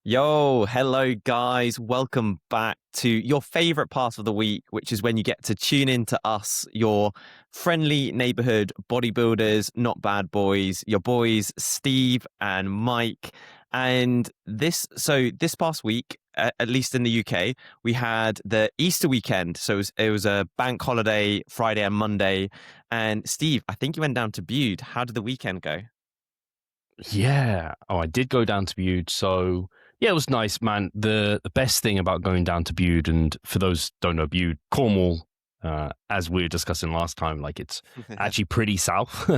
Yo, hello guys. Welcome back to your favorite part of the week, which is when you get to tune in to us, your friendly neighborhood bodybuilders, not bad boys, your boys Steve and Mike. And this past week, at least in the UK, we had the Easter weekend. So it was a bank holiday, Friday and Monday. And Steve, I think you went down to Bude. How did the weekend go? Yeah. Oh, I did go down to Bude. So yeah, it was nice, man. The best thing about going down to Bude, and for those who don't know Bude, Cornwall, as we were discussing last time, like it's actually pretty south.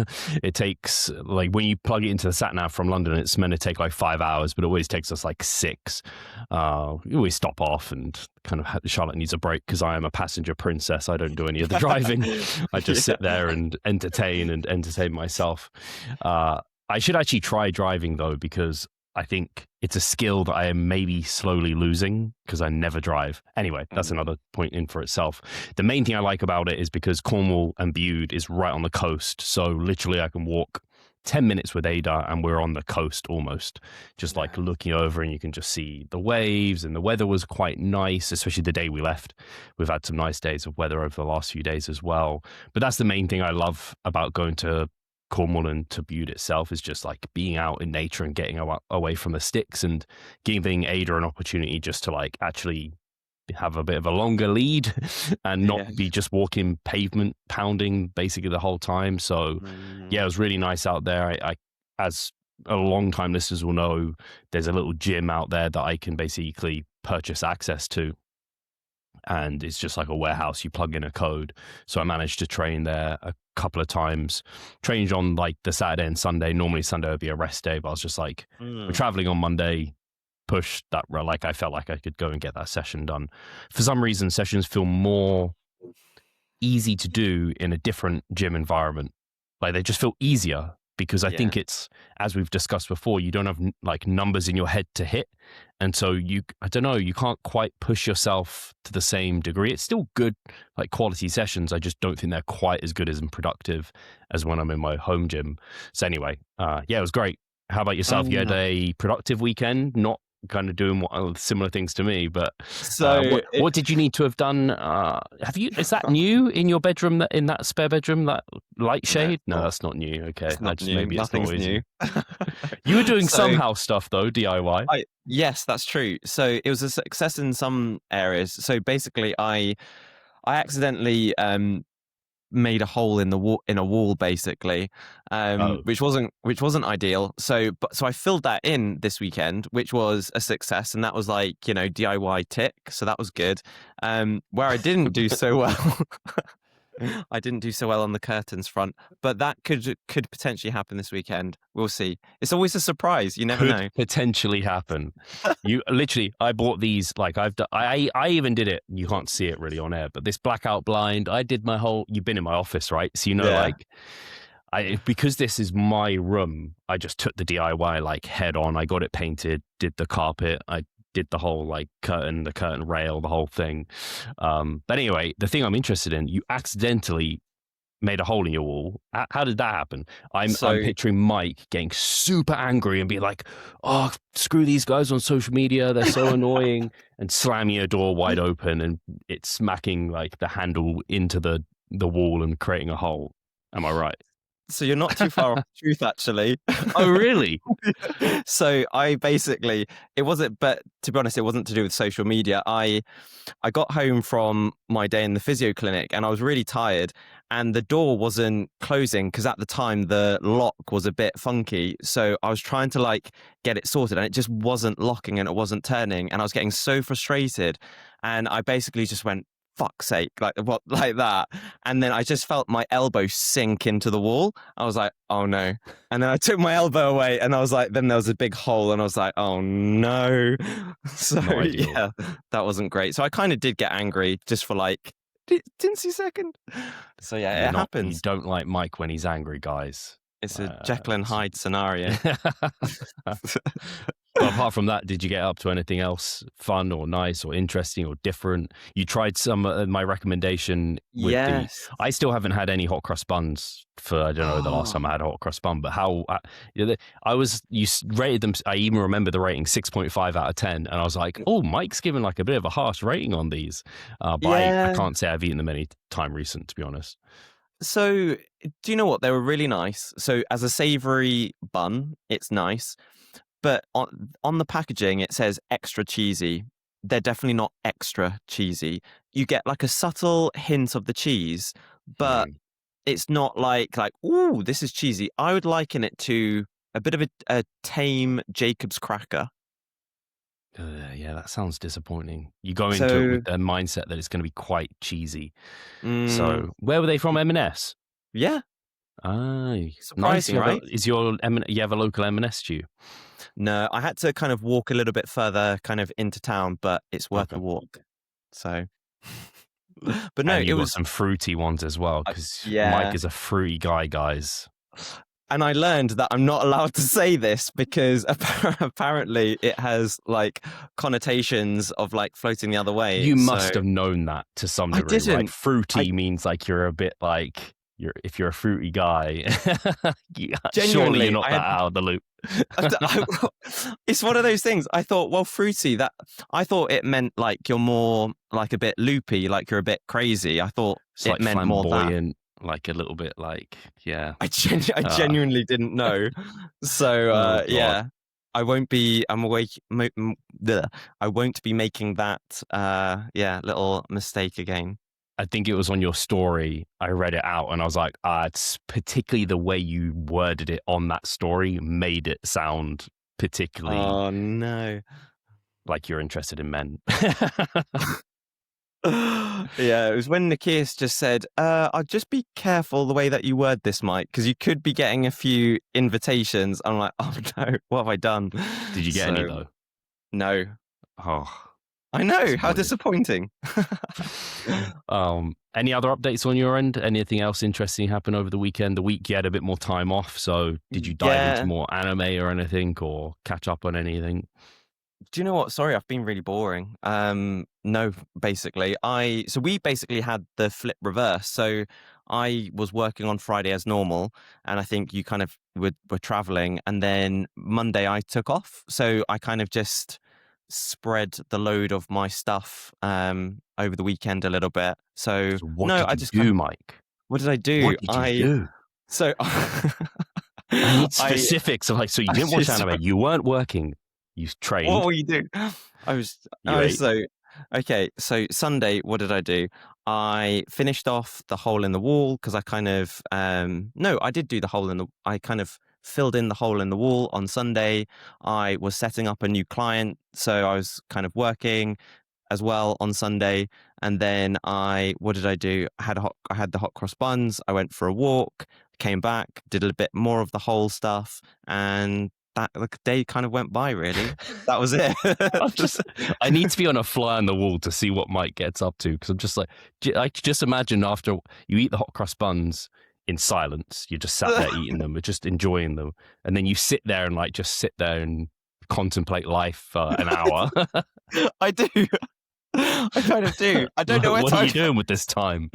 It takes like when you plug it into the sat nav from London, it's meant to take like 5 hours, but it always takes us like six. We always stop off and kind of Charlotte needs a break because I am a passenger princess. I don't do any of the driving. I just sit there and entertain myself. I should actually try driving though, because I think it's a skill that I am maybe slowly losing because I never drive. Anyway, that's another point in for itself. The main thing I like about it is because Cornwall and Bude is right on the coast. So literally I can walk 10 minutes with Ada and we're on the coast almost, just like looking over, and you can just see the waves, and the weather was quite nice, especially the day we left. We've had some nice days of weather over the last few days as well. But that's the main thing I love about going to Cornwall and to Bude itself, is just like being out in nature and getting away from the sticks and giving Ada an opportunity just to like actually have a bit of a longer lead and not be just walking pavement pounding basically the whole time. So yeah, it was really nice out there. I as a long time listeners will know, there's a little gym out there that I can basically purchase access to, and it's just like a warehouse. You plug in a code. So I managed to train there a couple of times. Trained on like the Saturday and Sunday. Normally Sunday would be a rest day, but I was just like, we're traveling on Monday. Push that, like I felt like I could go and get that session done. For some reason, sessions feel more easy to do in a different gym environment. Like they just feel easier because I think it's, as we've discussed before, you don't have like numbers in your head to hit. And so I don't know, you can't quite push yourself to the same degree. It's still good, like quality sessions. I just don't think they're quite as good as and productive as when I'm in my home gym. So anyway, yeah, it was great. How about yourself? You had a productive weekend, not kind of doing similar things to me, but what did you need to have done? Is that new in your bedroom, in that spare bedroom, that light shade? No, that's not new. Okay, it's not new. Maybe Nothing's it's not new. You were doing some house stuff though, DIY. Yes, that's true. So it was a success in some areas. So basically, I accidentally made a hole in the wall, in a wall, basically, which wasn't ideal. So I filled that in this weekend, which was a success, and that was like, DIY tick. So that was good. Where I didn't do so well. I didn't do so well on the curtains front, but that could potentially happen this weekend. We'll see. It's always a surprise. You never know. Potentially happen. You literally, I bought these. Like I even did it. You can't see it really on air, but this blackout blind. I did my whole. You've been in my office, right? So like. Because this is my room, I just took the DIY like head on. I got it painted, did the carpet, I did the whole like the curtain rail, the whole thing. But anyway, the thing I'm interested in, you accidentally made a hole in your wall. How did that happen? I'm picturing Mike getting super angry and be like, "Oh, screw these guys on social media. They're so annoying," and slamming a door wide open and it's smacking like the handle into the wall and creating a hole. Am I right? So you're not too far off the truth, actually. Oh, really? So I basically, it wasn't, but to be honest, it wasn't to do with social media. I got home from my day in the physio clinic and I was really tired, and the door wasn't closing because at the time the lock was a bit funky. So I was trying to like get it sorted and it just wasn't locking and it wasn't turning, and I was getting so frustrated, and I basically just went, fuck's sake, like that. And then I just felt my elbow sink into the wall. I was like, oh no. And then I took my elbow away and I was like, then there was a big hole and I was like, oh no. So yeah, that wasn't great. So I kind of did get angry just for like tinsy second. So yeah, it happens. You don't like Mike when he's angry, guys. It's a Jekyll and Hyde scenario. But apart from that, did you get up to anything else fun or nice or interesting or different? You tried some my recommendation with the. Yes. I still haven't had any hot cross buns for I don't know the last Oh, time I had a hot cross bun, but how I was rated them. I even remember the rating 6.5 out of 10, and I was like, oh, Mike's given like a bit of a harsh rating on these, but I yeah. can't say I've eaten them any time recent, to be honest. So, do you know what? They were really nice. So, as a savory bun, it's nice. But on the packaging, it says extra cheesy. They're definitely not extra cheesy. You get like a subtle hint of the cheese, but Mm. it's not like, ooh, this is cheesy. I would liken it to a bit of a tame Jacob's cracker. Yeah, that sounds disappointing. You go into it So, with the mindset that it's going to be quite cheesy. mm, So, where were they from? M&S. yeah, Ah, nice. surprising, right? You have a local M&S to you? No, I had to kind of walk a little bit further kind of into town, but it's worth Okay. the walk. So, but no, And it you got was, some fruity ones as well, because Mike yeah. is a fruity guy, guys. And I learned that I'm not allowed to say this because apparently it has like connotations of like floating the other way. You So must have known that to some I degree, right? didn't. I Fruity means like you're a bit like if you're a fruity guy, surely you're genuinely, not I that had. out of the loop. It's one of those things. I thought, well, fruity. That I thought it meant like you're more like a bit loopy, like you're a bit crazy. I thought It's it like meant more that. flamboyant, like a little bit like, yeah. I Uh, genuinely didn't know. So oh God. yeah, I won't be. I'm awake. I won't be making that. Yeah, little mistake again. I think it was on your story. I read it out and I was like, it's particularly the way you worded it on that story made it sound particularly Oh no. like you're interested in men. Yeah, it was when Nikias just said, I'd just be careful the way that you word this, Mike, because you could be getting a few invitations. I'm like, oh no, what have I done? Did you get any So though? no. Oh, I know, how disappointed. disappointing. Any other updates on your end? Anything else interesting happen over the weekend? The week you had a bit more time off, so did you dive into Yeah. more anime or anything, or catch up on anything? Do you know what? Sorry, I've been really boring. No, basically, we basically had the flip reverse. So I was working on Friday as normal, and I think you kind of were traveling, and then Monday I took off. So I kind of just spread the load of my stuff over the weekend a little bit. So So what no, did I you just kind do, of Mike? what did I do? What did you do? So I need I specifics. Like, so you I didn't watch just anime, you weren't working, you what trained, were you doing? I was you ate. so okay. So Sunday, what did I do? I finished off the hole in the wall because I kind of no, I did do the hole in the. I kind of filled in the hole in the wall on Sunday. I was setting up a new client, so I was kind of working as well on Sunday. And then what did I do? I had the hot cross buns. I went for a walk, came back, did a bit more of the whole stuff, and that the day kind of went by. Really, that was it. I'm just, I need to be on a fly on the wall to see what Mike gets up to, because I'm just like, I just imagine after you eat the hot cross buns in silence, you're just sat there eating them, but just enjoying them, and then you sit there and like just sit there and contemplate life for an hour. I do. I kind of do. I don't know where What are time. you doing with this time?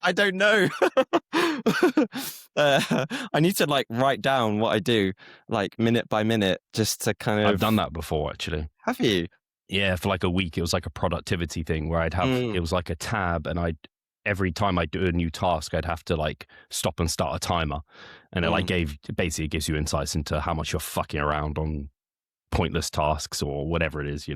I don't know. I need to like write down what I do, like minute by minute, just to kind of. I've done that before, actually. Have you? Yeah, for like a week. It was like a productivity thing where it was like a tab, and every time I do a new task, I'd have to like stop and start a timer, and it basically gives you insights into how much you're fucking around on pointless tasks or whatever it is,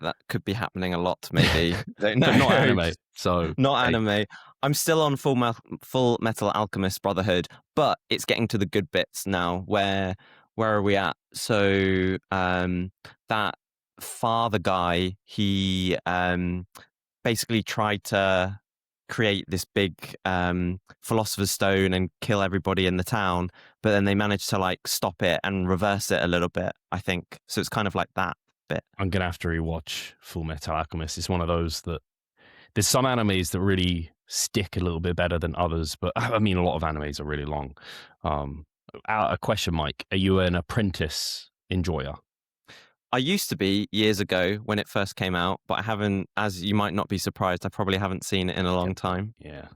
That could be happening a lot, maybe. Don't know. But not anime. So Not hey, anime. I'm still on Full Metal Alchemist Brotherhood, but it's getting to the good bits now. Where are we at? So that father guy, he basically tried to create this big philosopher's stone and kill everybody in the town, but then they managed to like stop it and reverse it a little bit, I think. So it's kind of like that bit. I'm gonna have to rewatch Full Metal Alchemist. It's one of those that there's some animes that really stick a little bit better than others, but I mean a lot of animes are really long. A question, Mike. Are you an apprentice enjoyer? I used to be years ago when it first came out, but I haven't, as you might not be surprised, I probably haven't seen it in a long time. Yeah.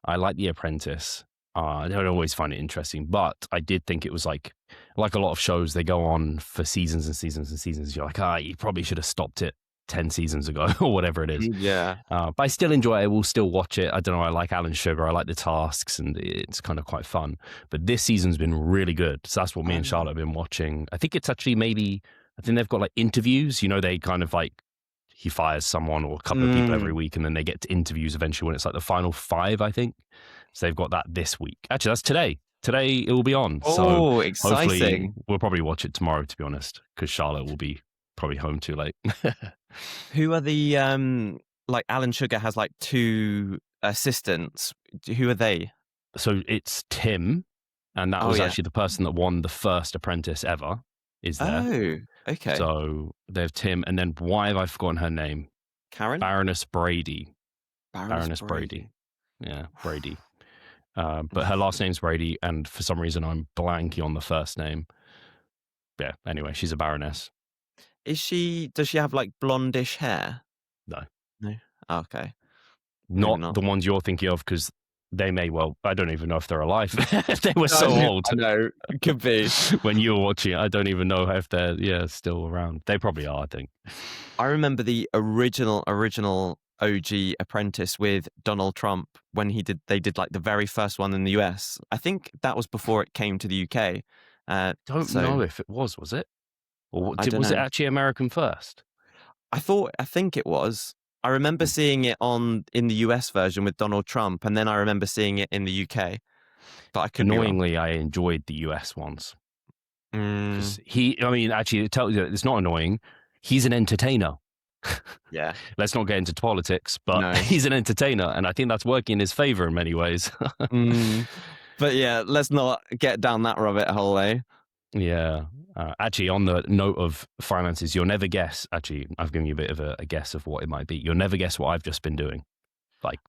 I like The Apprentice. I don't always find it interesting, but I did think it was like a lot of shows, they go on for seasons and seasons and seasons. You're like, you probably should have stopped it 10 seasons ago or whatever it is. Yeah. But I still enjoy it. I will still watch it. I don't know. I like Alan Sugar. I like the tasks and it's kind of quite fun. But this season's been really good. So that's what me and Charlotte have been watching. I think it's actually I think they've got like interviews. You know, they kind of like, he fires someone or a couple of people every week and then they get to interviews eventually when it's like the final 5, I think. So they've got that this week. Actually, that's today. Today it will be on. Oh, so exciting. Hopefully we'll probably watch it tomorrow, to be honest, because Charlotte will be probably home too late. Who are the like Alan Sugar has like 2 assistants. Who are they? So it's Tim, and that was actually the person that won the first Apprentice ever. Is there? Oh, okay. So they have Tim, and then why have I forgotten her name? Karen? Baroness Brady. Baroness Brady. Yeah, Brady. But her last name's Brady, and for some reason I'm blanking on the first name. Yeah, anyway, she's a baroness. Does she have like blondish hair? No. No? Oh, okay. Not the ones you're thinking of, because they may well, I don't even know if they're alive. They were so old. I know, could be. When you were watching it, I don't even know if they're still around. They probably are, I think. I remember the original OG Apprentice with Donald Trump when they did like the very first one in the US. I think that was before it came to the UK. Don't know if it was it? Or was it actually American first? I think it was. I remember seeing it in the US version with Donald Trump, and then I remember seeing it in the UK. But I could annoyingly, I enjoyed the US ones. Because actually, it tells you it's not annoying. He's an entertainer. Yeah. Let's not get into politics, but he's an entertainer, and I think that's working in his favor in many ways. But yeah, let's not get down that rabbit hole, eh? Yeah. Actually, on the note of finances, you'll never guess. Actually, I've given you a bit of a guess of what it might be. You'll never guess what I've just been doing, like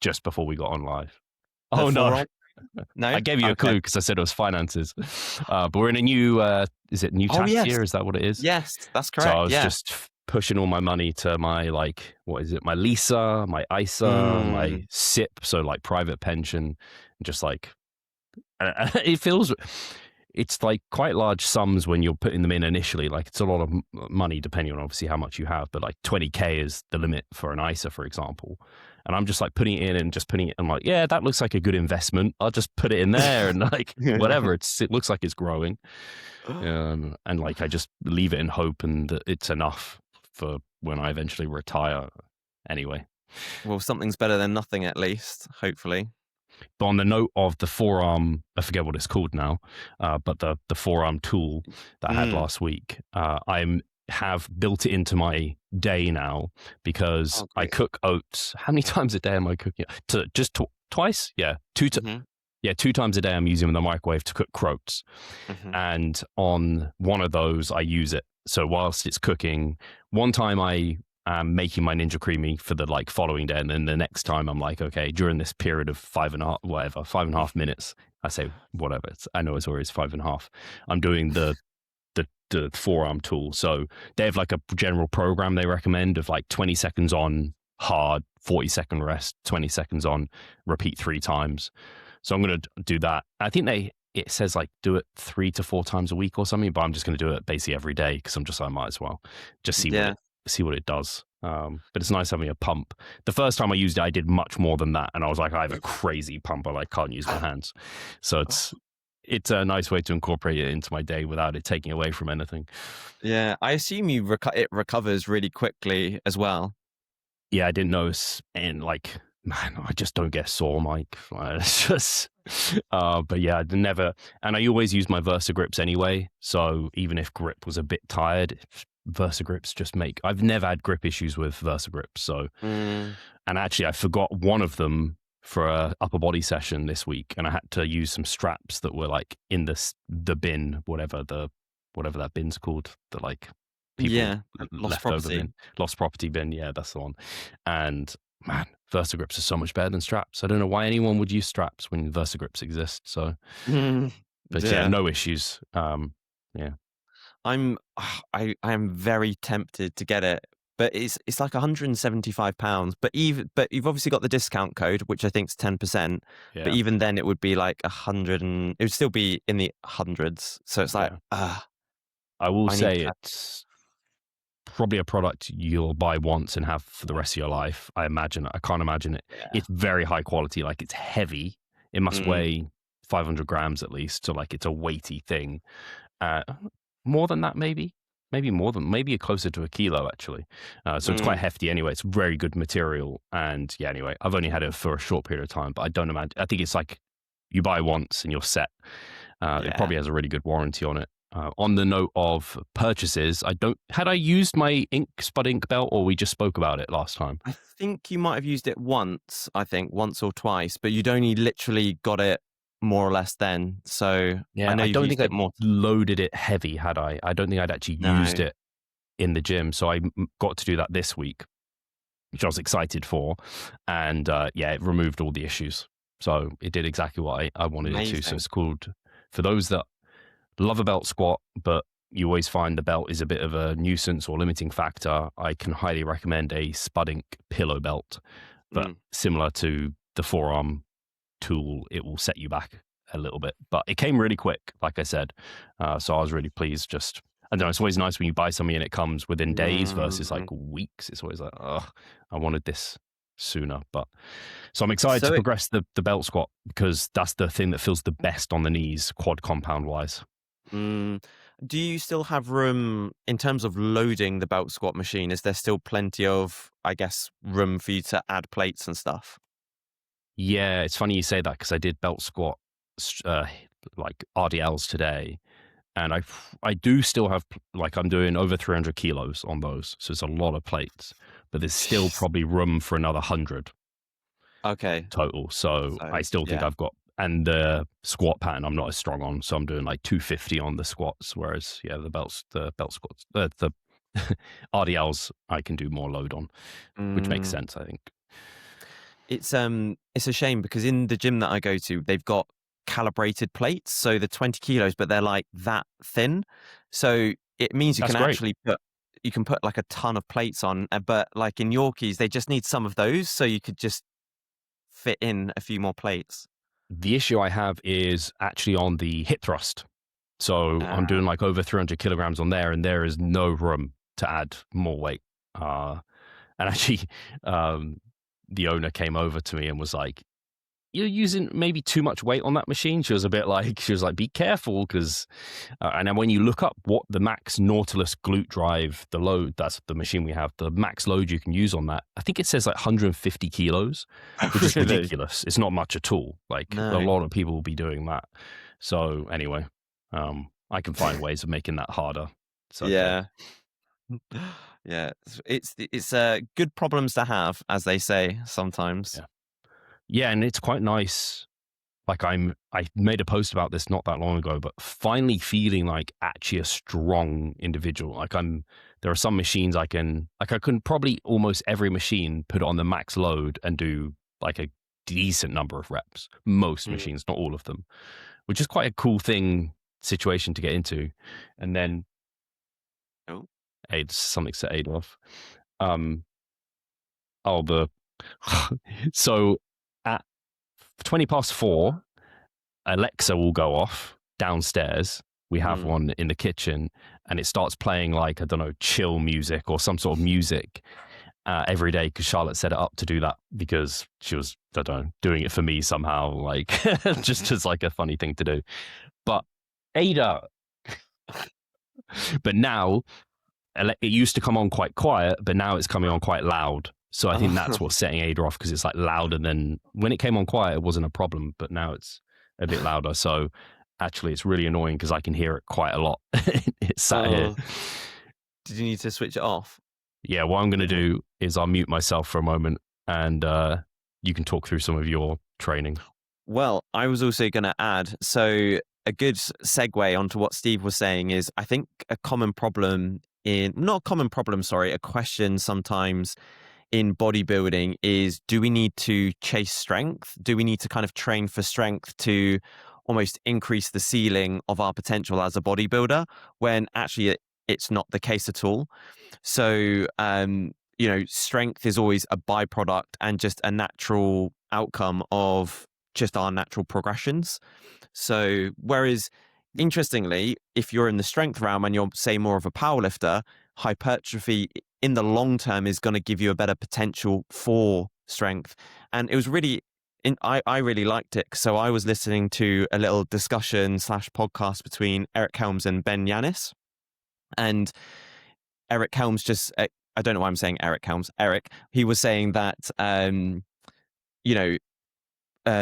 just before we got on live. Oh, no. No, I gave you a clue because I said it was finances. But we're in a new, is it new tax year? Is that what it is? Yes, that's correct. So I was just pushing all my money to my, like, what is it? My LISA, my ISA, my SIP. So like private pension, just like, it's like quite large sums when you're putting them in initially. Like it's a lot of money depending on obviously how much you have, but like 20K is the limit for an ISA, for example. And I'm just like putting it in and just putting it. I'm like, yeah, that looks like a good investment. I'll just put it in there and like whatever. It looks like it's growing. And like I just leave it in hope and that it's enough for when I eventually retire. Anyway. Well, something's better than nothing at least, hopefully. But on the note of the forearm, I forget what it's called now, but the forearm tool that I had last week, I have built it into my day now because I cook oats. How many times a day am I cooking? Twice? Yeah. 2 times a day I'm using the microwave to cook croats. And on one of those, I use it. So whilst it's cooking, one time I am making my Ninja Creamy for the like following day. And then the next time I'm like, okay, during this period of 5.5 minutes, I say, whatever. I know it's always 5.5. I'm doing the forearm tool. So they have like a general program they recommend of like 20 seconds on hard, 40-second rest, 20 seconds on, repeat 3 times. So I'm going to do that. I think it says like do it 3 to 4 times a week or something, but I'm just going to do it basically every day because I'm just like, I might as well just see what it does. But it's nice having a pump. The first time I used it, I did much more than that. And I was like, I have a crazy pump. I like can't use my hands. So it's a nice way to incorporate it into my day without it taking away from anything. Yeah, I assume it recovers really quickly as well. Yeah, I didn't notice, and like, man, I just don't get sore, Mike. It's just, but yeah, I never, and I always use my Versa grips anyway. So even if grip was a bit tired, Versa grips I've never had grip issues with Versa grips. So, and actually, I forgot one of them for a upper body session this week, and I had to use some straps that were like in the bin, whatever that bin's called, the like people lost property bin. Yeah, that's the one. And man, Versa grips are so much better than straps. I don't know why anyone would use straps when Versa grips exist. So But yeah, Yeah. no issues. Yeah. I am very tempted to get it, but it's like 175 pounds. But you've obviously got the discount code, which I think is 10%. But Yeah. even then, it would be like 100, and it would still be in the hundreds. So it's like, Yeah. I will I need say to. it's probably a product you'll buy once and have for the rest of your life. I imagine. I can't imagine it. Yeah. It's very high quality. Like, it's heavy. It must Mm, weigh 500 grams at least. So like, it's a weighty thing. Uh, More than that, maybe closer to a kilo actually. So it's quite mm, hefty anyway. It's very good material. And yeah, anyway, I've only had it for a short period of time, but I don't imagine. I think it's like you buy once and you're set. It yeah. probably has a really good warranty on it. On the note of purchases, had I used my Spud Ink belt, or we just spoke about it last time? I think you might have used it once. I think once or twice, but you'd only literally got it more or less then. So I Yeah, know I you've don't think used it I'd more. loaded it heavy, had I? I don't think I'd actually used No. it in the gym. So I got to do that this week, which I was excited for. And yeah, it removed all the issues. So it did exactly what I wanted it to. So Amazing. it's called, for those that love a belt squat, but you always find the belt is a bit of a nuisance or limiting factor, I can highly recommend a Spud Ink pillow belt. But Mm. similar to the forearm tool, it will set you back a little bit. But it came really quick, like I said. So I was really pleased. Just, I don't know, it's always nice when you buy something and it comes within days versus like Mm. weeks. It's always like, oh, I wanted this sooner. But so I'm excited to So progress the belt squat, because that's the thing that feels the best on the knees, quad compound wise. Mm. Do you still have room in terms of loading the belt squat machine? Is there still plenty of, I guess, room for you to add plates and stuff? Yeah, it's funny you say that, because I did belt squat like RDLs today, and I do still have, like, I'm doing over 300 kilos on those, so it's a lot of plates, but there's still Jeez. probably room for another 100 Okay. total. So So I still think yeah. I've got, and the squat pattern I'm not as strong on, so I'm doing like 250 on the squats, whereas yeah, the belt squats, the RDLs I can do more load on, which makes Mm. sense, I think. It's a shame because in the gym that I go to, they've got calibrated plates, so they're 20 kilos, but they're like that thin. So it means That's great. you can put like a ton of plates on, but like in Yorkies, they just need some of those, so you could just fit in a few more plates. The issue I have is actually on the hip thrust. So I'm Uh, doing like over 300 kilograms on there, and there is no room to add more weight. And actually, um, the owner came over to me and was like, "You're using maybe too much weight on that machine." She was like, "Be careful," because, and then when you look up what the max Nautilus glute drive, the load, that's the machine we have, the max load you can use on that, I think it says like 150 kilos, which is really? ridiculous. It's not much at all. Like, a No. lot of people will be doing that. So anyway, I can find ways of making that harder. It's okay. Yeah. Yeah. It's good problems to have, as they say sometimes. Yeah. Yeah, and it's quite nice. Like, I made a post about this not that long ago, but finally feeling like actually a strong individual. Like, there are some machines I can probably almost every machine put it on the max load and do like a decent number of reps. Most Mm. machines, not all of them, which is quite a cool situation to get into. And then Oh. something set Ada off. Oh, so at 20 past 4, Alexa will go off downstairs. We have Mm. one in the kitchen, and it starts playing like, I don't know, chill music or some sort of music every day, because Charlotte set it up to do that because she was, I don't know, doing it for me somehow, like just as like a funny thing to do. But Ada, but now it used to come on quite quiet, but now it's coming on quite loud. So I think that's what's setting Ada off, because it's like louder than when it came on quiet, it wasn't a problem, but now it's a bit louder. So actually, it's really annoying because I can hear it quite a lot. It's sat here. Did you need to switch it off? Yeah, what I'm going to do is I'll mute myself for a moment, and you can talk through some of your training. Well, I was also going to add, so a good segue onto what Steve was saying is, I think a common problem not a common problem, sorry, a question sometimes in bodybuilding is, do we need to chase strength? Do we need to kind of train for strength to almost increase the ceiling of our potential as a bodybuilder, when actually it's not the case at all. So, strength is always a byproduct and just a natural outcome of just our natural progressions. So, whereas interestingly, if you're in the strength realm and you're, say, more of a powerlifter, hypertrophy in the long term is going to give you a better potential for strength. And it was really, I really liked it. So I was listening to a little discussion / podcast between Eric Helms and Ben Yanis. And Eric Helms I don't know why I'm saying Eric Helms. Eric, he was saying that, you know,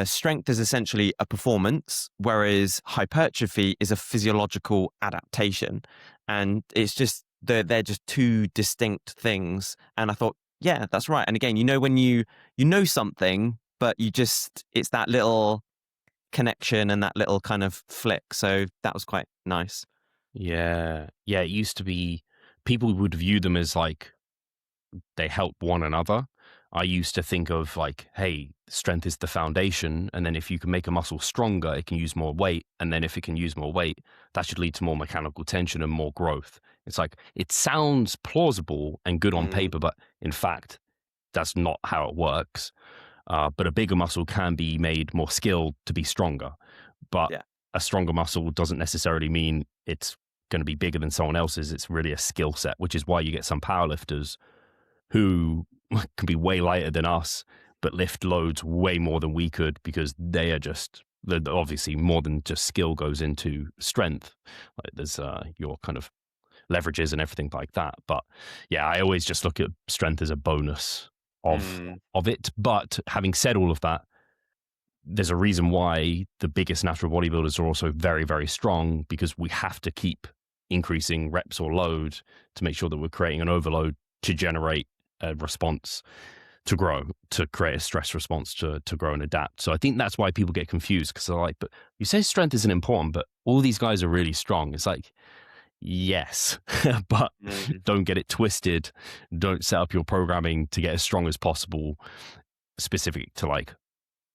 strength is essentially a performance, whereas hypertrophy is a physiological adaptation. And it's just, they're just two distinct things. And I thought, yeah, that's right. And again, when you know something, but it's that little connection and that little kind of flick. So that was quite nice. Yeah. Yeah. It used to be people would view them as like they help one another. I used to think of like, hey, strength is the foundation. And then if you can make a muscle stronger, it can use more weight. And then if it can use more weight, that should lead to more mechanical tension and more growth. It's like, it sounds plausible and good on paper, but in fact, that's not how it works. But a bigger muscle can be made more skilled to be stronger. But a stronger muscle doesn't necessarily mean it's going to be bigger than someone else's. It's really a skill set, which is why you get some powerlifters who can be way lighter than us, but lift loads way more than we could, because they are just, obviously more than just skill goes into strength. Like there's your kind of leverages and everything like that. But yeah, I always just look at strength as a bonus of it. But having said all of that, there's a reason why the biggest natural bodybuilders are also very, very strong, because we have to keep increasing reps or load to make sure that we're creating an overload to generate a response to grow, to create a stress response to grow and adapt. So I think that's why people get confused, because they're like, but you say strength isn't important, but all these guys are really strong. It's like, yes, but don't get it twisted. Don't set up your programming to get as strong as possible, specific to like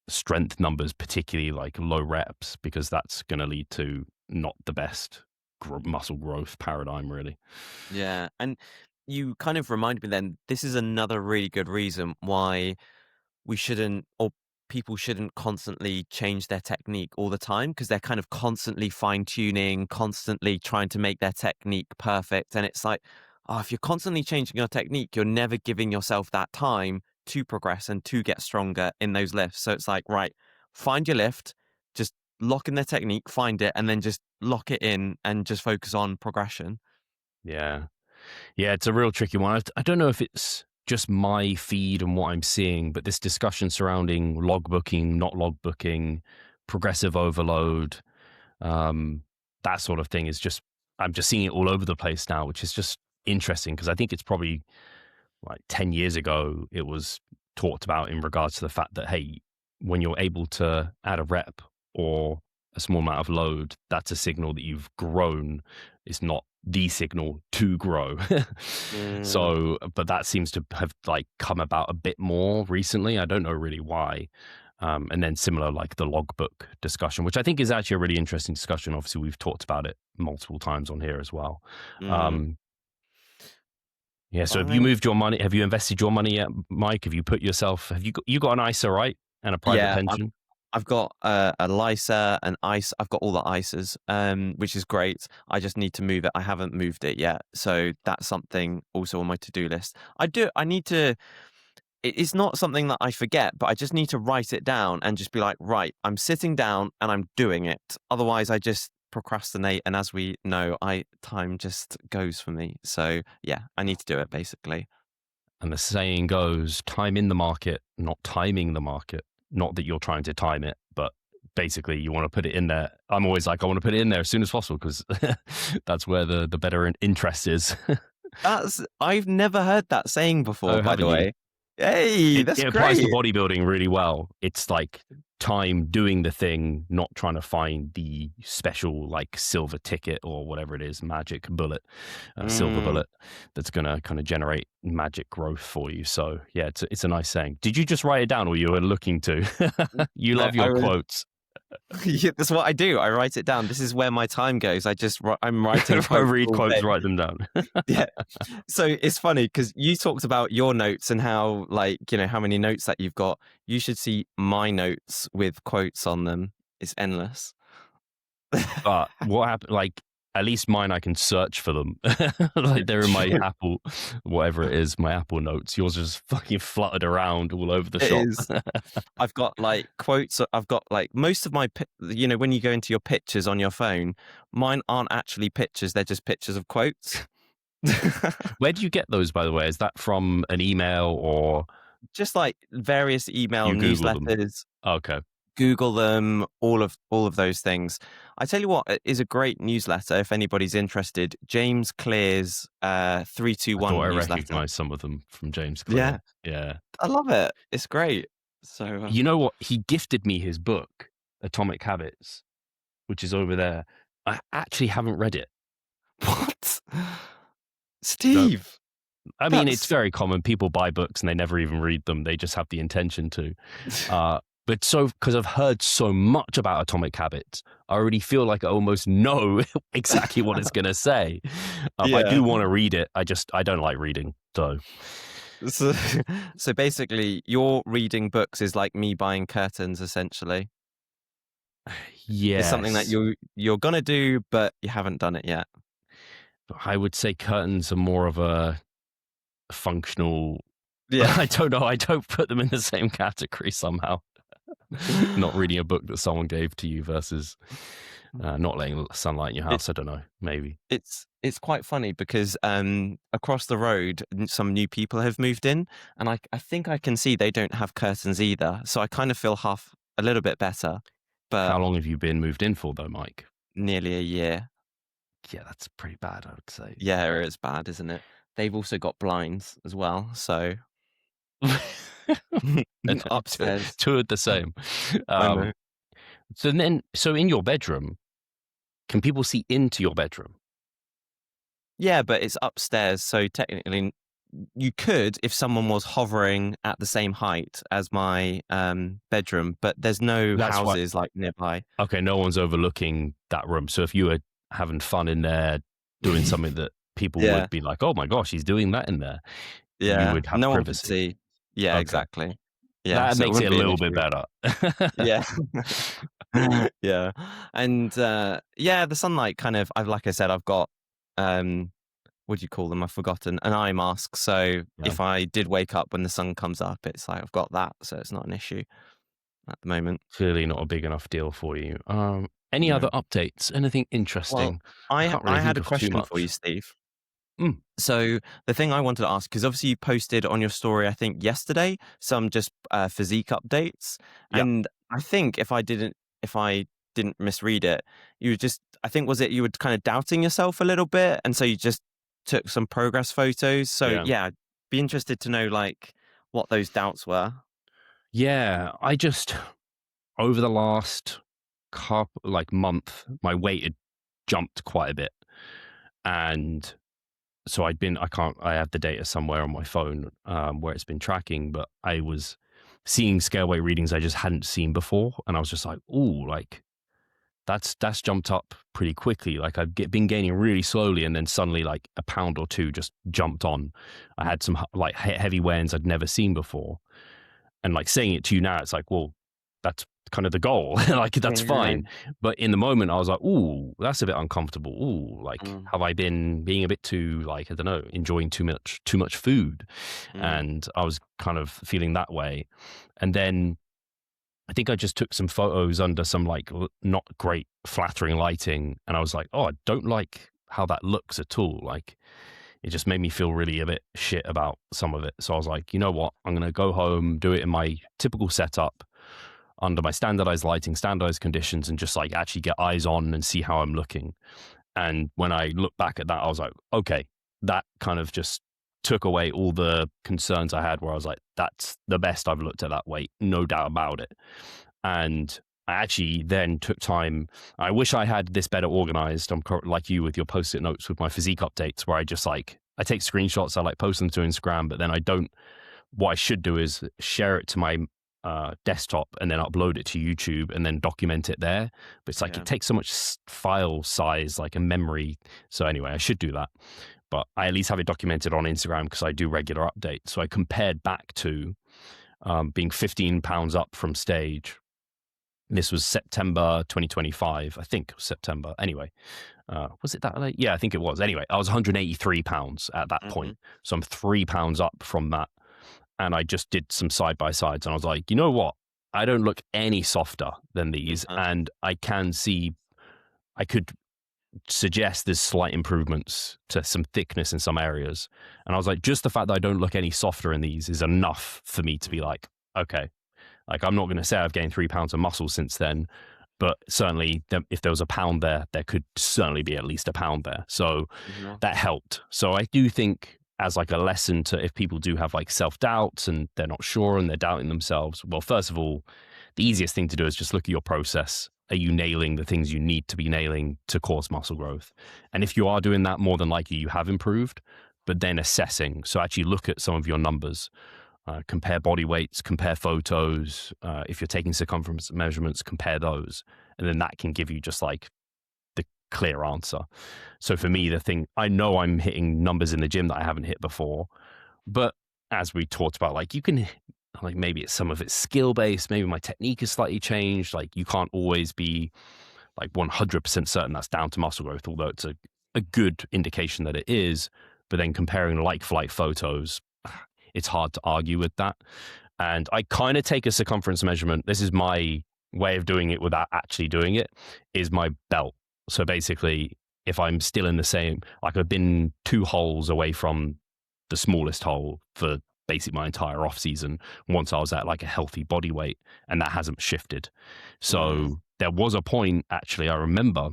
strength numbers, particularly like low reps, because that's going to lead to not the best muscle growth paradigm, really. Yeah. And you kind of remind me then, this is another really good reason why we shouldn't, or people shouldn't constantly change their technique all the time, because they're kind of constantly fine tuning, constantly trying to make their technique perfect. And it's like, if you're constantly changing your technique, you're never giving yourself that time to progress and to get stronger in those lifts. So it's like, right, find your lift, just lock in the technique, find it, and then just lock it in and just focus on progression. Yeah. Yeah, it's a real tricky one. I don't know if it's just my feed and what I'm seeing, but this discussion surrounding logbooking, not logbooking, progressive overload, that sort of thing is just, I'm just seeing it all over the place now, which is just interesting, because I think it's probably like 10 years ago, it was talked about in regards to the fact that, hey, when you're able to add a rep or a small amount of load, that's a signal that you've grown. It's not the signal to grow. So, but that seems to have like come about a bit more recently. I don't know really why. And then similar, like the logbook discussion, which I think is actually a really interesting discussion. Obviously, we've talked about it multiple times on here as well. Yeah. So have you moved your money? Have you invested your money yet, Mike? Have you put yourself, you got an ISA, right? And a private pension? I've got a LISA, an ISA. I've got all the ISAs, which is great. I just need to move it. I haven't moved it yet. So that's something also on my to-do list. I need to, it's not something that I forget, but I just need to write it down and just be like, right, I'm sitting down and I'm doing it. Otherwise, I just procrastinate. And as we know, time just goes for me. So yeah, I need to do it basically. And the saying goes, time in the market, not timing the market. Not that you're trying to time it, but basically you want to put it in there. I'm always like, I want to put it in there as soon as possible, because that's where the better interest is. I've never heard that saying before, by the way. Hey, that's great. It applies to bodybuilding really well. It's like time doing the thing, not trying to find the special like silver ticket or whatever it is, magic bullet, silver bullet that's going to kind of generate magic growth for you. So yeah, it's a nice saying. Did you just write it down, or you were looking to? You love your quotes. Yeah, that's what I do. I write it down. This is where my time goes. I'm writing If I quotes read all quotes, day. write them down. Yeah. So it's funny because you talked about your notes and how, like, how many notes that you've got. You should see my notes with quotes on them. It's endless. But what happened? Like, at least mine, I can search for them. Like they're in my True. Apple, whatever it is, my Apple Notes. Yours just fucking fluttered around all over the It shop. is. I've got like quotes. I've got like most of my, when you go into your pictures on your phone, mine aren't actually pictures. They're just pictures of quotes. Where do you get those, by the way? Is that from an email or Just like various email you Google them? newsletters. Okay. Google them, all of those things. I tell you what, it is a great newsletter if anybody's interested. James Clear's I thought 321 I newsletter. recognized some of them from James Yeah, Clear. Yeah. I love it. It's great. So You know what? He gifted me his book, Atomic Habits, which is over there. I actually haven't read it. what? No. Steve, I mean, it's that's very common. People buy books and they never even read them. They just have the intention to. But because I've heard so much about Atomic Habits, I already feel like I almost know exactly what it's going to say. I yeah. do want to read it. I don't like reading. So So, so basically, your reading books is like me buying curtains, essentially. It's something that yes, you're gonna do, but you haven't done it yet. I would say curtains are more of a functional. Yeah. I don't know. I don't put them in the same category somehow. Not reading a book that someone gave to you versus not letting sunlight in your house. I don't know. Maybe. It's quite funny because across the road some new people have moved in, and I think I can see they don't have curtains either, so I kind of feel a little bit better, but How long have you been moved in for, though, Mike? nearly a year. Yeah, that's pretty bad, I would say. Yeah, it is bad, isn't it? They've also got blinds as well, so upstairs. Two are the same. I know. So in your bedroom, can people see into your bedroom? Yeah, but it's upstairs, so technically you could if someone was hovering at the same height as my bedroom, but there's no That's why. houses like nearby. Okay, no one's overlooking that room. So if you were having fun in there, doing something that people Yeah, would be like, "Oh my gosh, he's doing that in there," you yeah. would have No one could privacy. see. Yeah, Okay, exactly. Yeah, that so it makes it wouldn't a be an little bit issue. better. Yeah. Yeah. And yeah, the sunlight kind of like I said, I've got what do you call them? I've forgotten. An eye mask. So Yeah. if I did wake up when the sun comes up, it's like I've got that, so it's not an issue at the moment. Clearly not a big enough deal for you. Any No. other updates? Anything Well, interesting? I I can't really I had think a of too question for you, much. Steve. Mm, So the thing I wanted to ask, because obviously you posted on your story, I think yesterday, some just physique updates, yeah, and I think if I didn't misread it, you were just, I think, was it you were kind of doubting yourself a little bit, and so you just took some progress photos. So yeah, yeah, I'd be interested to know like what those doubts were. yeah. I just over the last month, my weight had jumped quite a bit, and so I have the data somewhere on my phone where it's been tracking, but I was seeing scale weight readings I just hadn't seen before, and I was just like, "Ooh, like that's jumped up pretty quickly. Like been gaining really slowly, and then suddenly like a pound or two just jumped on. I had some like heavy weigh-ins I'd never seen before, and like saying it to you now, it's like, well, that's kind of the goal. Like that's Yeah, right. fine. But in the moment, I was like, ooh, that's a bit uncomfortable. Ooh, like Mm, have I been being a bit too like I don't know, enjoying too much food, mm, and I was kind of feeling that way, and then I think I just took some photos under some like not great flattering lighting, and I was like, oh, I don't like how that looks at all. Like it just made me feel really a bit shit about some of it. So I was like, you know what? I'm going to go home, do it in my typical setup under my standardized lighting, standardized conditions, and just like actually get eyes on and see how I'm looking. And when I look back at that, I was like, okay, that kind of just took away all the concerns I had where I was like, that's the best I've looked at that weight, no doubt about it. And I actually then took time. I wish I had this better organized. I'm like you with your post-it notes with my physique updates, where I just like, I take screenshots, I like post them to Instagram, but then I don't, what I should do is share it to my desktop and then upload it to YouTube and then document it there. But it's like Yeah. it takes so much file size, like a memory. So anyway, I should do that. But I at least have it documented on Instagram because I do regular updates. So I compared back to being 15 pounds up from stage. This was September 2025. I think it was September. Anyway, was it that late? Yeah, I think it was. Anyway, I was 183 pounds at that point. So I'm 3 pounds up from that. And I just did some side by sides. And I was like, you know what? I don't look any softer than these. And I can see, I could suggest there's slight improvements to some thickness in some areas. And I was like, just the fact that I don't look any softer in these is enough for me to be like, okay, like I'm not going to say I've gained 3 pounds of muscle since then, but certainly if there was a pound there, there could certainly be at least a pound there. So that helped. So I do think as like a lesson to if people do have like self-doubts and they're not sure and they're doubting themselves, well, first of all, the easiest thing to do is just look at your process. Are you nailing the things you need to be nailing to cause muscle growth? And if you are doing that, more than likely you have improved, but then assessing. So actually look at some of your numbers, compare body weights, compare photos. If you're taking circumference measurements, compare those. And then that can give you just like the clear answer. So for me, the thing, I know I'm hitting numbers in the gym that I haven't hit before, but as we talked about, like you can, like maybe it's some of it's skill based, maybe my technique is slightly changed. Like you can't always be like 100% certain that's down to muscle growth, although it's a good indication that it is. But then comparing like for like photos, it's hard to argue with that. And I kind of take a circumference measurement. This is my way of doing it without actually doing it, is my belt. So basically, if I'm still in the same, like I've been 2 holes away from the smallest hole for basically my entire off season once I was at like a healthy body weight, and that hasn't shifted. So there was a point, actually, I remember,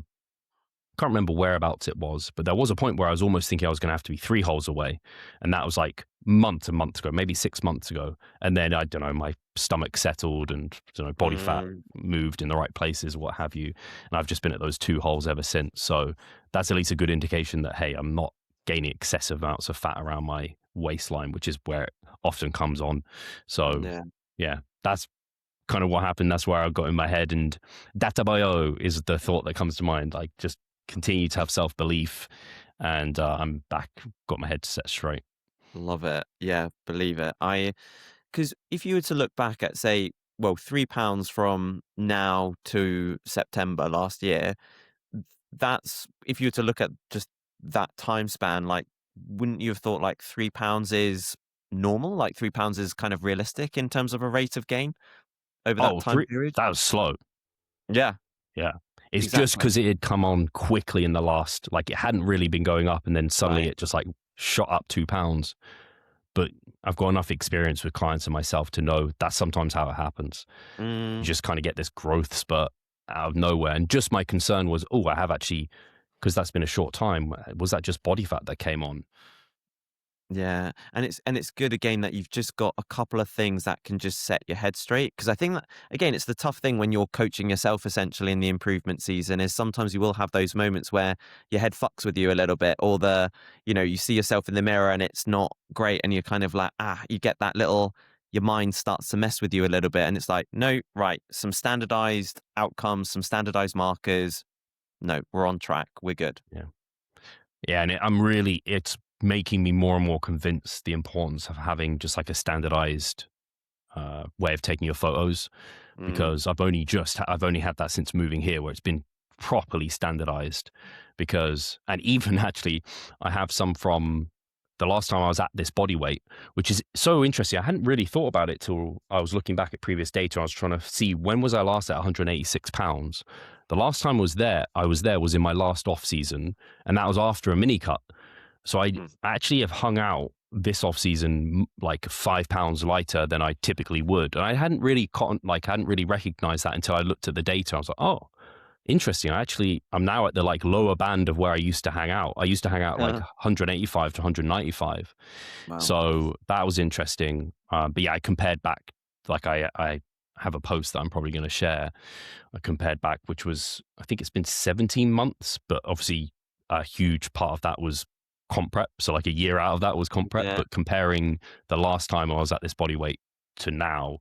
can't remember whereabouts it was, but there was a point where I was almost thinking I was going to have to be 3 holes away. And that was like months and months ago, maybe 6 months ago. And then I don't know, my stomach settled and body fat moved in the right places, what have you. And I've just been at those 2 holes ever since. So that's at least a good indication that, hey, I'm not gaining excessive amounts of fat around my waistline, which is where it often comes on. So yeah, that's kind of what happened. That's where I got in my head. And data bio is the thought that comes to mind. Like just continue to have self-belief, and I'm back, got my head set straight. Love it. Yeah, believe it. Because if you were to look back at, say, well, 3 pounds from now to September last year, that's, if you were to look at just that time span, like, wouldn't you have thought like 3 pounds is normal? Like 3 pounds is kind of realistic in terms of a rate of gain over that time period? That was slow. Yeah. Yeah. It's just because it had come on quickly in the last, like it hadn't really been going up, and then suddenly it just like shot up 2 pounds. But I've got enough experience with clients and myself to know that's sometimes how it happens. You just kind of get this growth spurt out of nowhere. And just my concern was, I have actually, because that's been a short time, was that just body fat that came on? Yeah, and it's good again that you've just got a couple of things that can just set your head straight, because I think that again it's the tough thing when you're coaching yourself essentially in the improvement season, is sometimes you will have those moments where your head fucks with you a little bit, or you see yourself in the mirror and it's not great, and you're kind of like, you get that little, your mind starts to mess with you a little bit, and it's like, no, right, some standardized outcomes, some standardized markers, no, we're on track, we're good. Yeah, and it's making me more and more convinced the importance of having just like a standardized way of taking your photos, because I've only had that since moving here, where it's been properly standardized. And even actually I have some from the last time I was at this body weight, which is so interesting. I hadn't really thought about it till I was looking back at previous data. I was trying to see, when was I last at 186 pounds? The last time I was there was in my last off season, and that was after a mini cut. So I actually have hung out this off season like 5 pounds lighter than I typically would. And I hadn't really recognized that until I looked at the data. I was like, oh, interesting. I'm now at the like lower band of where I used to hang out. I used to hang out like 185 to 195. Wow. So that was interesting. But yeah, I compared back, like I have a post that I'm probably going to share. I compared back, which was, I think it's been 17 months, but obviously a huge part of that was comp prep. So like a year out of that was comp prep, but comparing the last time I was at this body weight to now,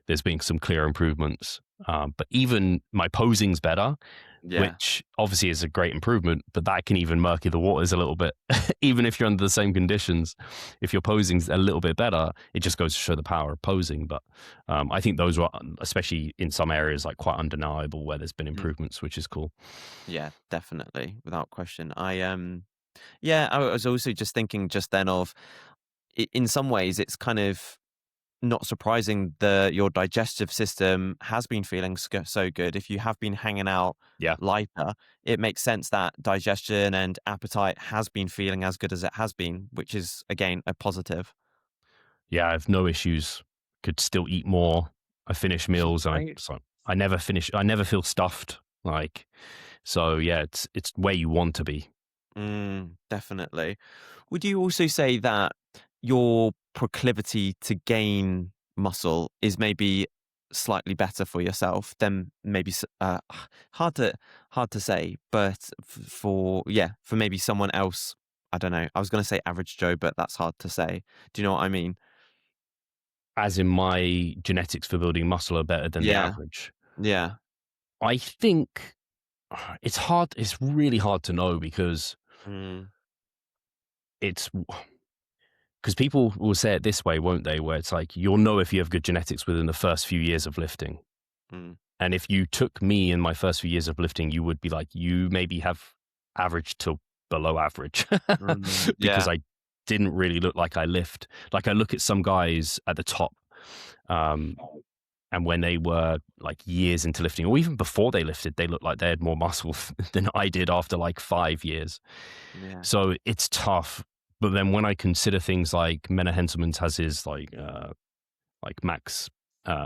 there's been some clear improvements. But even my posing's better, Yeah. which obviously is a great improvement, but that can even murky the waters a little bit. Even if you're under the same conditions, if your posing's a little bit better, it just goes to show the power of posing. But I think those were, especially in some areas, like quite undeniable where there's been Mhm. improvements, which is cool. Yeah, definitely, without question. Yeah, I was also just thinking just then of, in some ways, it's kind of not surprising that your digestive system has been feeling so good. If you have been hanging out Yeah. lighter, it makes sense that digestion and appetite has been feeling as good as it has been, which is again a positive. Yeah, I have no issues. Could still eat more. I finish meals and Right. I never finish. I never feel stuffed. Like, so yeah, it's where you want to be. Definitely. Would you also say that your proclivity to gain muscle is maybe slightly better for yourself than maybe hard to hard to say, but for yeah, for maybe someone else? I don't know. I was going to say average Joe, but that's hard to say. Do you know what I mean? As in, my genetics for building muscle are better than the Yeah, average. yeah, I think it's hard. It's really hard to know because mm, it's because people will say it this way, won't they? Where it's like you'll know if you have good genetics within the first few years of lifting. mm, And if you took me in my first few years of lifting, you would be like, you maybe have average to below average because yeah, I didn't really look like I lift. Like I look at some guys at the top, um, and when they were like years into lifting, or even before they lifted, they looked like they had more muscle than I did after like 5 years. yeah, So it's tough. But then when I consider things like Menno Henselmans has his like max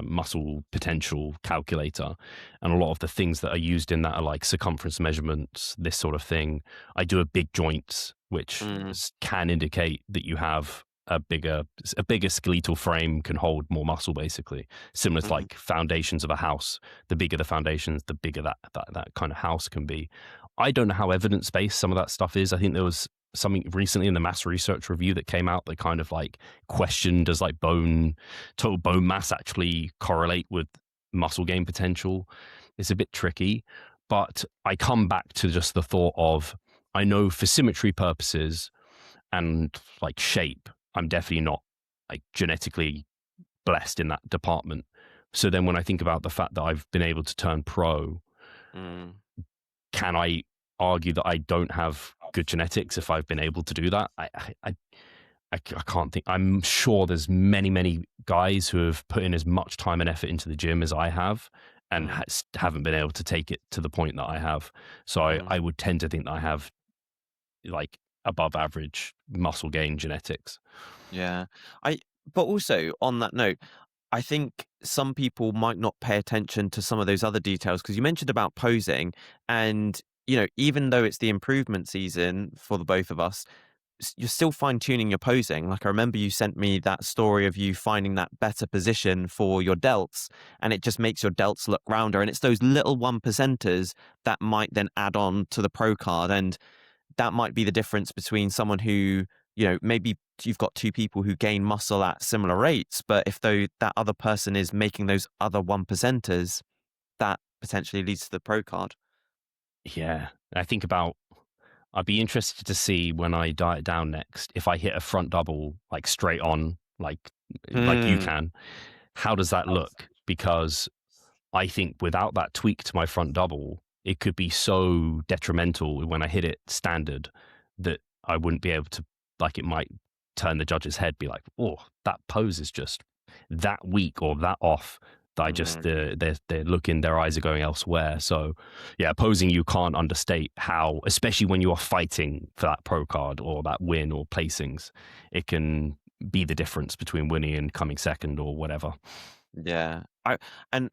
muscle potential calculator, and a lot of the things that are used in that are like circumference measurements, this sort of thing. I do a big joints, which mm, can indicate that you have a bigger skeletal frame, can hold more muscle, basically similar to mm, like foundations of a house. The bigger the foundations, the bigger that kind of house can be. I don't know how evidence based some of that stuff is. I think there was something recently in the mass research review that came out that kind of like questioned, does like total bone mass actually correlate with muscle gain potential? It's a bit tricky, but I come back to just the thought of, I know for symmetry purposes and like shape, I'm definitely not like genetically blessed in that department. So then when I think about the fact that I've been able to turn pro, mm, can I argue that I don't have good genetics if I've been able to do that? I can't think. I'm sure there's many, many guys who have put in as much time and effort into the gym as I have and mm, haven't been able to take it to the point that I have. So mm. I would tend to think that I have like above average muscle gain genetics. Yeah. I But also on that note, I think some people might not pay attention to some of those other details because you mentioned about posing and even though it's the improvement season for the both of us, you're still fine tuning your posing. Like I remember you sent me that story of you finding that better position for your delts and it just makes your delts look rounder and it's those little one percenters that might then add on to the pro card and that might be the difference between someone who, maybe you've got two people who gain muscle at similar rates, but if though that other person is making those other one percenters, that potentially leads to the pro card. Yeah. I think about, I'd be interested to see when I diet down next, if I hit a front double like straight on, like you Hmm. can, how does that look? Because I think without that tweak to my front double, it could be so detrimental when I hit it standard that I wouldn't be able to, like, it might turn the judge's head, be like, oh, that pose is just that weak or that off. That I just, Hmm. they're looking, their eyes are going elsewhere. So, yeah, posing, you can't understate how, especially when you are fighting for that pro card or that win or placings, it can be the difference between winning and coming second or whatever. Yeah. And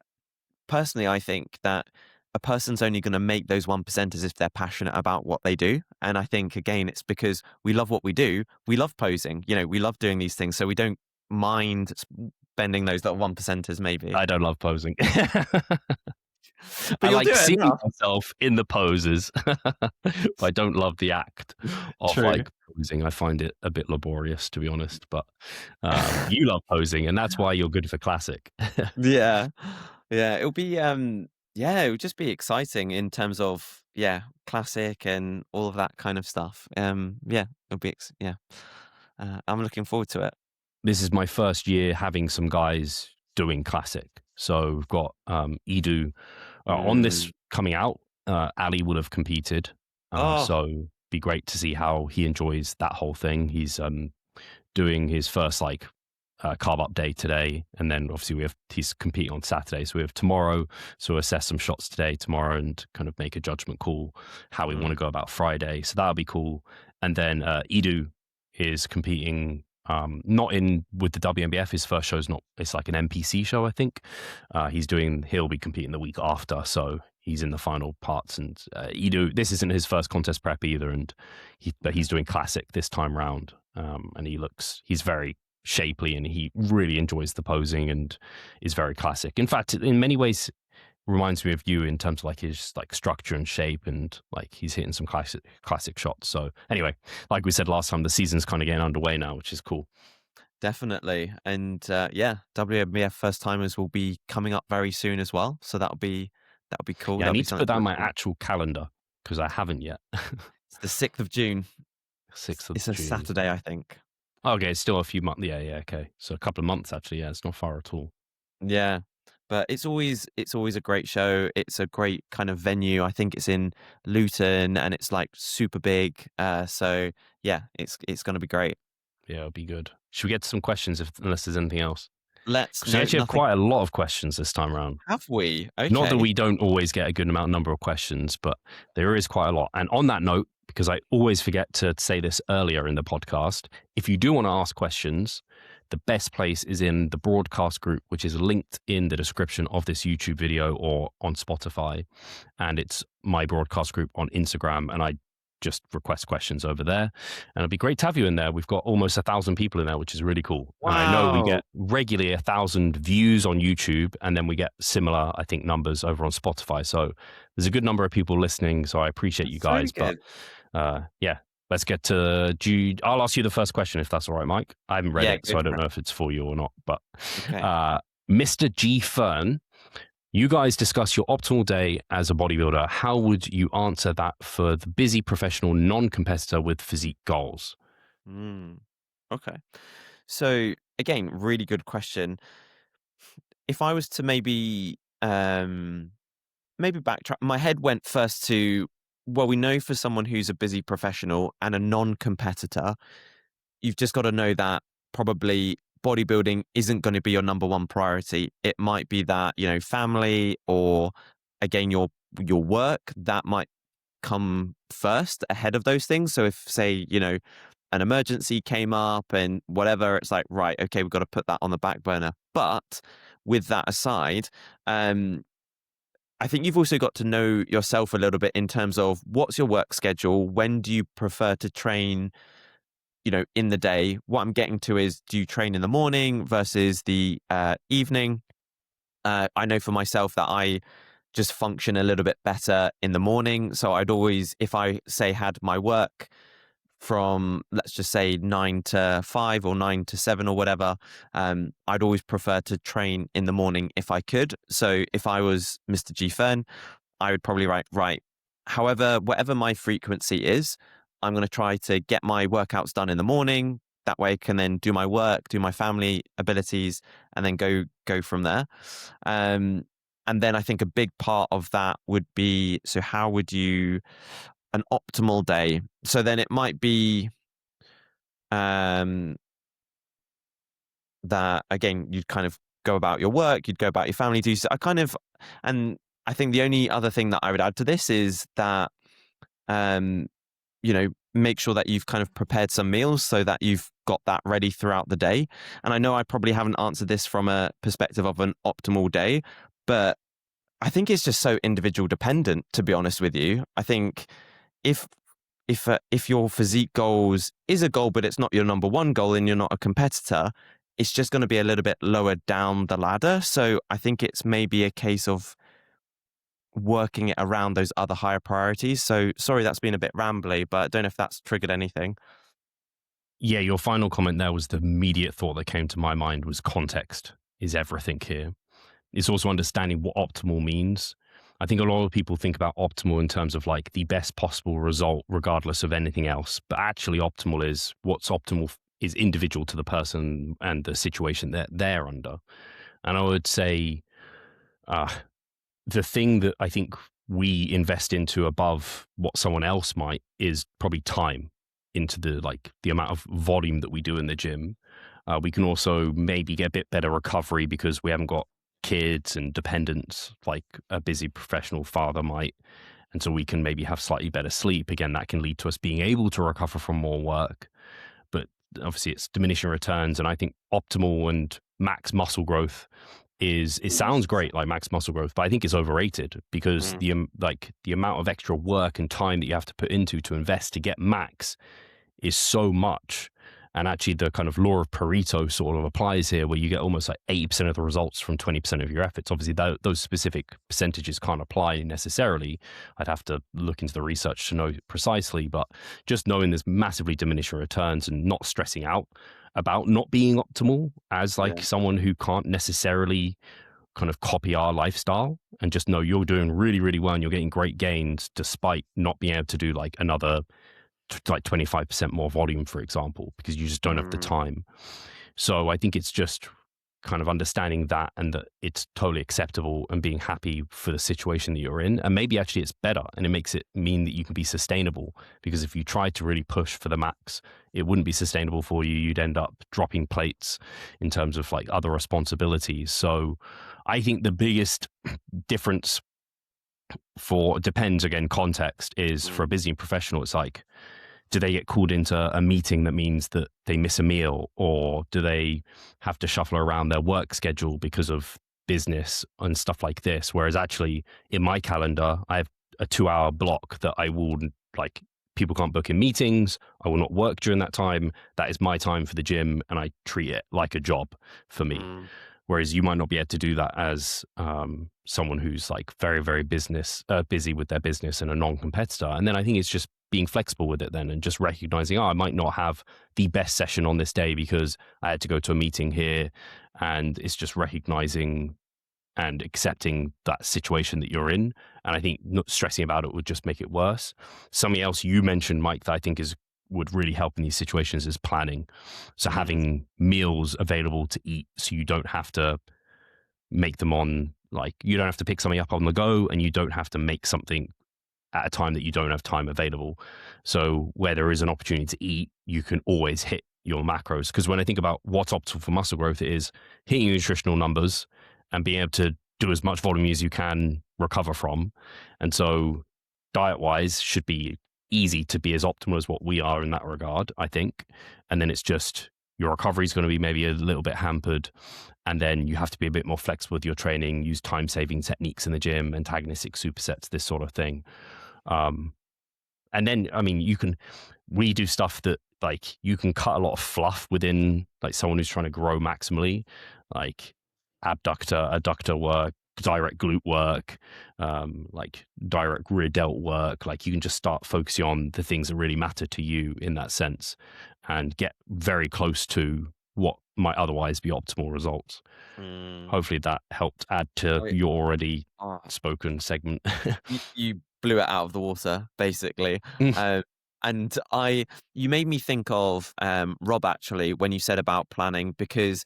personally, I think that a person's only going to make those one percenters if they're passionate about what they do. And I think, again, it's because we love what we do. We love posing, we love doing these things. So we don't mind spending those little one percenters, maybe. I don't love posing. But I you'll do like it seeing enough. myself in the poses, but I don't love the act of True. like posing. I find it a bit laborious, to be honest. But you love posing, and that's why you're good for classic. Yeah. Yeah, it'll be yeah, it would just be exciting in terms of classic and all of that kind of stuff. Yeah, it'll be yeah. I'm looking forward to it. This is my first year having some guys doing classic. So we've got Edu on this Mm. coming out. Ali will have competed, Oh, so be great to see how he enjoys that whole thing. He's doing his first like carb up day today, and then obviously he's competing on Saturday, so we have tomorrow. So assess some shots today, tomorrow, and kind of make a judgment call how we want to mm. go about Friday. So that'll be cool. And then Edu is competing. Not in with the WNBF. His first show is not. It's like an NPC show, I think. He'll be competing the week after, so he's in the final parts. And Edu, this isn't his first contest prep either, but he's doing classic this time round. And he's very shapely, and he really enjoys the posing and is very classic. In fact, in many ways, reminds me of you in terms of like his like structure and shape, and like he's hitting some classic shots. So anyway, like we said last time, the season's kind of getting underway now, which is cool. Definitely. And yeah, WNBF first timers will be coming up very soon as well. So that'll be cool. Yeah, I That'll be need to something put to that in look my forward. actual calendar because I haven't yet. It's the 6th of June. 6th of It's a June. Saturday, I think. Okay, it's still a few months. Yeah, okay. So a couple of months actually. Yeah, it's not far at all. Yeah. But it's always a great show. It's a great kind of venue. I think it's in Luton and it's like super big. So yeah, it's gonna be great. Yeah, it'll be good. Should we get to some questions unless there's anything else? Let's Because we no actually have nothing. quite a lot of questions this time around. Have we? Not that Okay. we don't always get a good number of questions, but there is quite a lot. And on that note, because I always forget to say this earlier in the podcast, if you do want to ask questions, the best place is in the broadcast group, which is linked in the description of this YouTube video or on Spotify. And it's my broadcast group on Instagram. And I just request questions over there. And it'd be great to have you in there. We've got almost 1,000 people in there, which is really cool. And I know we Wow. get regularly 1,000 views on YouTube, and then we get similar, I think, numbers over on Spotify. So there's a good number of people listening. So I appreciate you That's really guys. But good. yeah, let's get to Jude. I'll ask you the first question if that's all right, Mike. I haven't read Yeah, it, go so I don't for it. know if it's for you or not. But Okay. Mr. G. Fern, you guys discuss your optimal day as a bodybuilder. How would you answer that for the busy professional non-competitor with physique goals? Mm. Okay. So again, really good question. If I was to maybe backtrack, my head went first to, well, we know for someone who's a busy professional and a non-competitor, you've just got to know that probably bodybuilding isn't going to be your number one priority. It might be that, family or again your work that might come first ahead of those things. So if say, an emergency came up and whatever, it's like, right, okay, we've got to put that on the back burner. But with that aside, I think you've also got to know yourself a little bit in terms of what's your work schedule, when do you prefer to train, in the day. What I'm getting to is, do you train in the morning versus the evening? I know for myself that I just function a little bit better in the morning. So I'd always, if I say had my work from, let's just say 9 to 5 or 9 to 7 or whatever, I'd always prefer to train in the morning if I could. So if I was Mr. G Fern, I would probably write, right, however, whatever my frequency is, I'm going to try to get my workouts done in the morning. That way I can then do my work, do my family abilities, and then go from there. Um, and then I think a big part of that would be, so how would you, an optimal day? So then it might be um, that, again, you'd kind of go about your work, you'd go about your family. And I think the only other thing that I would add to this is that, um, make sure that you've kind of prepared some meals so that you've got that ready throughout the day. And I know I probably haven't answered this from a perspective of an optimal day, but I think it's just so individual dependent, to be honest with you. I think if if your physique goals is a goal, but it's not your number one goal and you're not a competitor, it's just going to be a little bit lower down the ladder. So I think it's maybe a case of working it around those other higher priorities. So sorry, that's been a bit rambly, but I don't know if that's triggered anything. Yeah, your final comment there was the immediate thought that came to my mind was context is everything here. It's also understanding what optimal means. I think a lot of people think about optimal in terms of like the best possible result, regardless of anything else. But actually, optimal is what's optimal is individual to the person and the situation that they're under. And I would say the thing that I think we invest into above what someone else might is probably time into the amount of volume that we do in the gym. We can also maybe get a bit better recovery because we haven't got kids and dependents like a busy professional father might. And so we can maybe have slightly better sleep. Again, that can lead to us being able to recover from more work. But obviously it's diminishing returns. And I think optimal and max muscle growth it sounds great, like max muscle growth, but I think it's overrated because the amount of extra work and time that you have to put into to invest to get max is so much. And actually the kind of law of Pareto sort of applies here, where you get almost like 80% of the results from 20% of your efforts. Obviously those specific percentages can't apply necessarily. I'd have to look into the research to know precisely, but just knowing there's massively diminishing returns and not stressing out about not being optimal as like someone who can't necessarily kind of copy our lifestyle, and just know you're doing really, really well and you're getting great gains despite not being able to do like another like 25% more volume, for example, because you just don't have the time. So I think it's just kind of understanding that, and that it's totally acceptable, and being happy for the situation that you're in. And maybe actually it's better, and it makes it mean that you can be sustainable, because if you tried to really push for the max, it wouldn't be sustainable for you. You'd end up dropping plates in terms of like other responsibilities. So I think the biggest difference depends, again, context, is for a busy professional, it's like, do they get called into a meeting that means that they miss a meal, or do they have to shuffle around their work schedule because of business and stuff like this? Whereas actually in my calendar, I have a 2-hour block that I will, like, people can't book in meetings. I will not work during that time. That is my time for the gym, and I treat it like a job for me. Whereas you might not be able to do that as someone who's like very, very busy with their business and a non-competitor. And then I think it's just being flexible with it then, and just recognizing, I might not have the best session on this day because I had to go to a meeting here. And it's just recognizing and accepting that situation that you're in. And I think not stressing about it would just make it worse. Something else you mentioned, Mike, that I think would really help in these situations is planning. So having meals available to eat, so you don't have to make them you don't have to pick something up on the go, and you don't have to make something at a time that you don't have time available. So where there is an opportunity to eat, you can always hit your macros. Because when I think about what's optimal for muscle growth, it is hitting your nutritional numbers and being able to do as much volume as you can recover from. And so diet-wise should be easy to be as optimal as what we are in that regard, I think. And then it's just your recovery is going to be maybe a little bit hampered. And then you have to be a bit more flexible with your training, use time-saving techniques in the gym, antagonistic supersets, this sort of thing. And then, I mean, we do stuff that like you can cut a lot of fluff within like someone who's trying to grow maximally, like adductor work, direct glute work, like direct rear delt work. Like you can just start focusing on the things that really matter to you in that sense, and get very close to what might otherwise be optimal results. Hopefully that helped add to your already spoken segment. You blew it out of the water, basically. And you made me think of Rob, actually, when you said about planning, because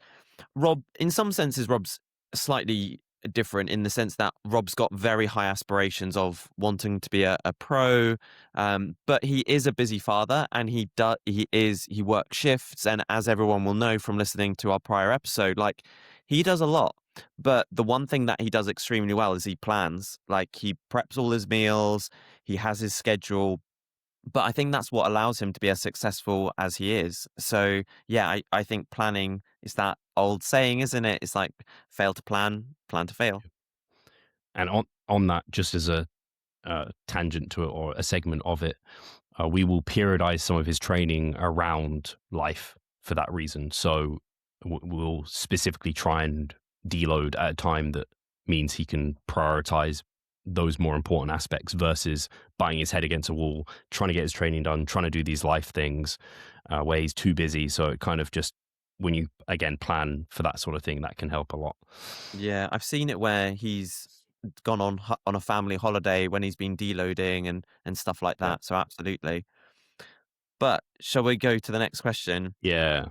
Rob, in some senses, Rob's slightly different in the sense that Rob's got very high aspirations of wanting to be a pro, but he is a busy father, and he works shifts, and as everyone will know from listening to our prior episode, like, he does a lot. But the one thing that he does extremely well is he plans. Like, he preps all his meals, he has his schedule. But I think that's what allows him to be as successful as he is. So, yeah, I think planning is that old saying, isn't it? It's like, fail to plan, plan to fail. And on that, just as a tangent to it, or a segment of it, we will periodize some of his training around life for that reason. So we'll specifically try and deload at a time that means he can prioritize those more important aspects versus banging his head against a wall, trying to get his training done, trying to do these life things where he's too busy. So it kind of just, when you again plan for that sort of thing, that can help a lot. Yeah, I've seen it where he's gone on a family holiday when he's been deloading and stuff like Yeah. that. So absolutely. But shall we go to the next question? Yeah.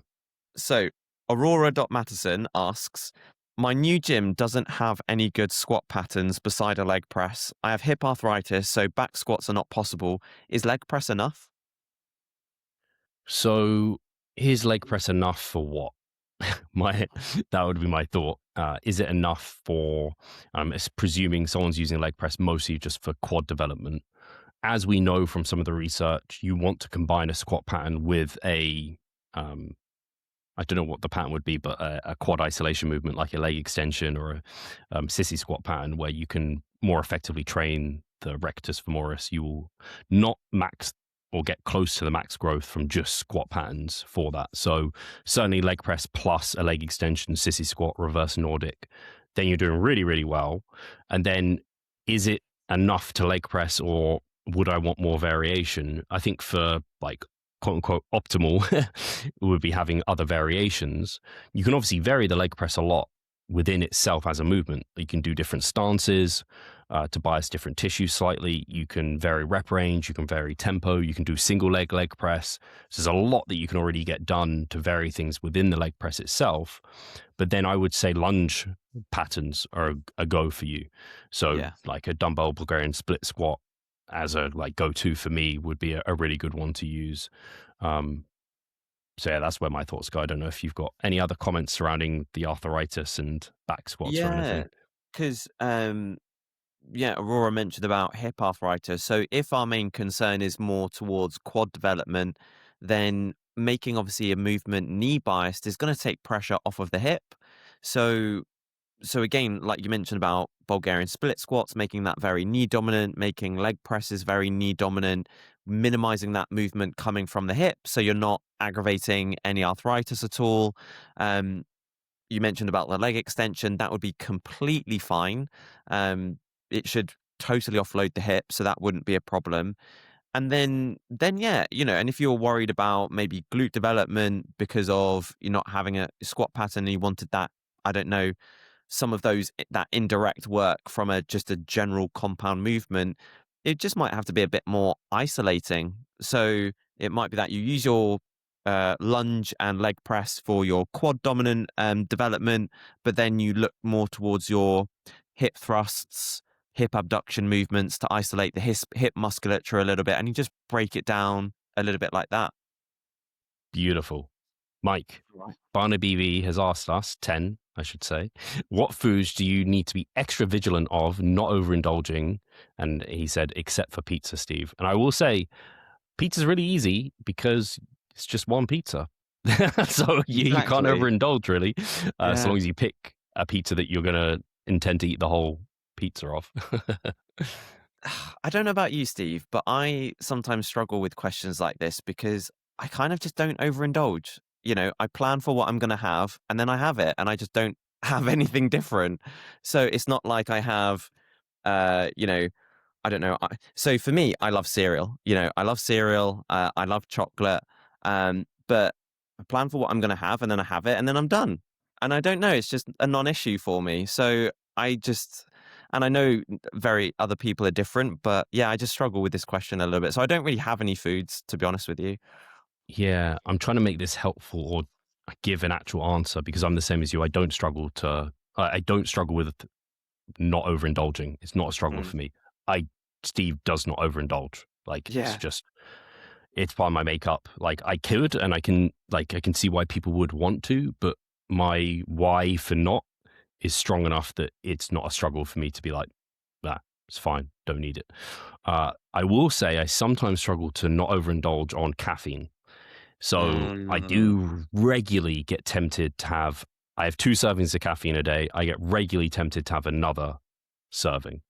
So Aurora.Matteson asks, my new gym doesn't have any good squat patterns beside a leg press. I have hip arthritis, so back squats are not possible. Is leg press enough? So is leg press enough for what? my That would be my thought. Is it enough for? Presuming someone's using leg press mostly just for quad development. As we know from some of the research, you want to combine a squat pattern with a I don't know what the pattern would be, but a quad isolation movement like a leg extension or a sissy squat pattern where you can more effectively train the rectus femoris. You will not max or get close to the max growth from just squat patterns for that. So certainly leg press plus a leg extension, sissy squat, reverse Nordic, then you're doing really, really well. And then is it enough to leg press, or would I want more variation? I think for like quote unquote optimal would be having other variations. You can obviously vary the leg press a lot within itself as a movement. You can do different stances to bias different tissues slightly. You can vary rep range, you can vary tempo, you can do single leg press. So there's a lot that you can already get done to vary things within the leg press itself. But then I would say lunge patterns are a go for you. So Yeah. like a dumbbell Bulgarian split squat as a like go-to for me would be a really good one to use. So yeah, that's where my thoughts go. I don't know if you've got any other comments surrounding the arthritis and back squats or Yeah. anything. Because yeah, Aurora mentioned about hip arthritis. So if our main concern is more towards quad development, then making obviously a movement knee biased is going to take pressure off of the hip. So again, like you mentioned about Bulgarian split squats, making that very knee dominant, making leg presses very knee dominant, minimizing that movement coming from the hip, so you're not aggravating any arthritis at all. Um, you mentioned about the leg extension, that would be completely fine. It should totally offload the hip, so that wouldn't be a problem. And then yeah, and if you're worried about maybe glute development because of you're not having a squat pattern and you wanted that, I don't know, some of that indirect work from just a general compound movement, it just might have to be a bit more isolating. So it might be that you use your lunge and leg press for your quad dominant development, but then you look more towards your hip thrusts, hip abduction movements to isolate the hip musculature a little bit, and you just break it down a little bit like that. Beautiful. Mike, Right. Barnaby V has asked us, 10, I should say, what foods do you need to be extra vigilant of, not overindulging? And he said, except for pizza, Steve. And I will say, pizza's really easy because it's just one pizza. So you can't Exactly. overindulge, really, so Yeah. long as you pick a pizza that you're going to intend to eat the whole pizza of. I don't know about you, Steve, but I sometimes struggle with questions like this because I kind of just don't overindulge. I plan for what I'm going to have and then I have it and I just don't have anything different. So it's not like I have, uh, you know, I don't know. So for me, I love cereal. I love cereal. I love chocolate. But I plan for what I'm going to have and then I have it and then I'm done. And I don't know. It's just a non-issue for me. So I just, and I know very other people are different, but yeah, I just struggle with this question a little bit. So I don't really have any foods, to be honest with you. Yeah, I'm trying to make this helpful or give an actual answer because I'm the same as you. I don't struggle with not overindulging. It's not a struggle Mm. for me. Steve does not overindulge. Like Yeah. it's part of my makeup. Like I could, and I can see why people would want to, but my why for not is strong enough that it's not a struggle for me to be like, nah, it's fine, don't need it. I will say I sometimes struggle to not overindulge on caffeine. So I Mm. do regularly get tempted to have. I have 2 servings of caffeine a day. I get regularly tempted to have another serving.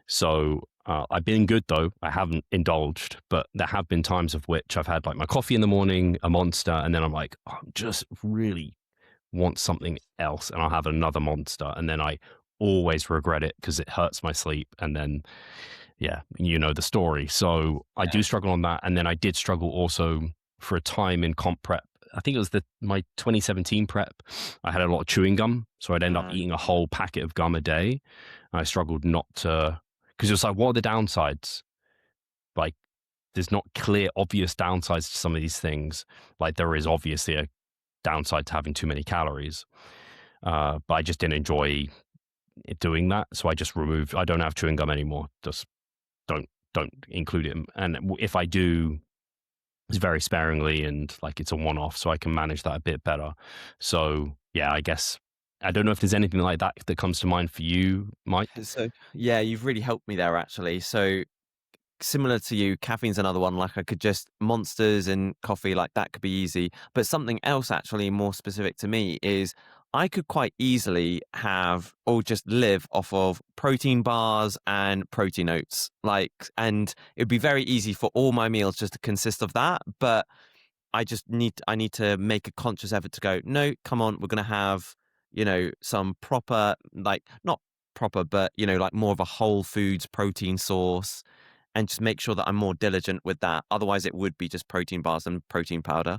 So I've been good though. I haven't indulged, but there have been times of which I've had like my coffee in the morning, a monster, and then I'm like, oh, I'm just really want something else, and I'll have another monster, and then I always regret it because it hurts my sleep. And then, yeah, you know the story. So I do Yeah. struggle on that. And then I did struggle also for a time in comp prep. I think it was my 2017 prep. I had a lot of chewing gum. So I'd end up eating a whole packet of gum a day. And I struggled not to, because it was like, what are the downsides? Like, there's not clear, obvious downsides to some of these things. Like, there is obviously a downside to having too many calories. But I just didn't enjoy doing that. So I just removed, I don't have chewing gum anymore. Just don't include it. And if I do, it's very sparingly and like it's a one-off, so I can manage that a bit better. So yeah, I guess I don't know if there's anything like that that comes to mind for you, Mike. So yeah, you've really helped me there actually. So similar to you, caffeine's another one. Like I could just monsters and coffee, like that could be easy. But something else actually more specific to me is I could quite easily have or just live off of protein bars and protein oats. Like, and it'd be very easy for all my meals just to consist of that. But I need to make a conscious effort to go, no, come on, we're gonna have, some proper, like not proper, but like more of a whole foods protein source and just make sure that I'm more diligent with that. Otherwise it would be just protein bars and protein powder.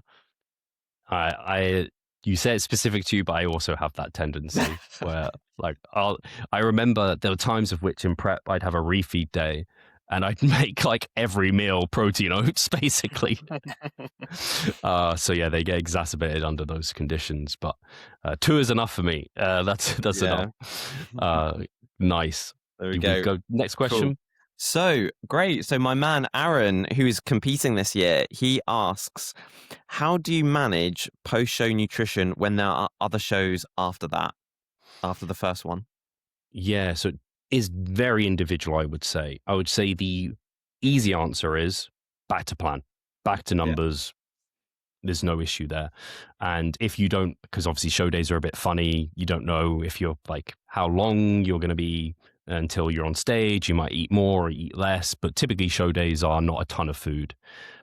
I you say it's specific to you, but I also have that tendency where like I remember there were times of which in prep I'd have a refeed day and I'd make like every meal protein oats basically. So yeah, they get exacerbated under those conditions, but two is enough for me. That's Yeah. enough. Nice. There we We go. go next Cool. question. So great. So my man Aaron, who is competing this year, he asks, how do you manage post-show nutrition when there are other shows after that, after the first one? Yeah, so it is very individual, I would say. I would say the easy answer is back to plan, back to Yeah. numbers. There's no issue there. And if you don't, because obviously show days are a bit funny, you don't know if you're like how long you're going to be until you're on stage. You might eat more or eat less, but typically show days are not a ton of food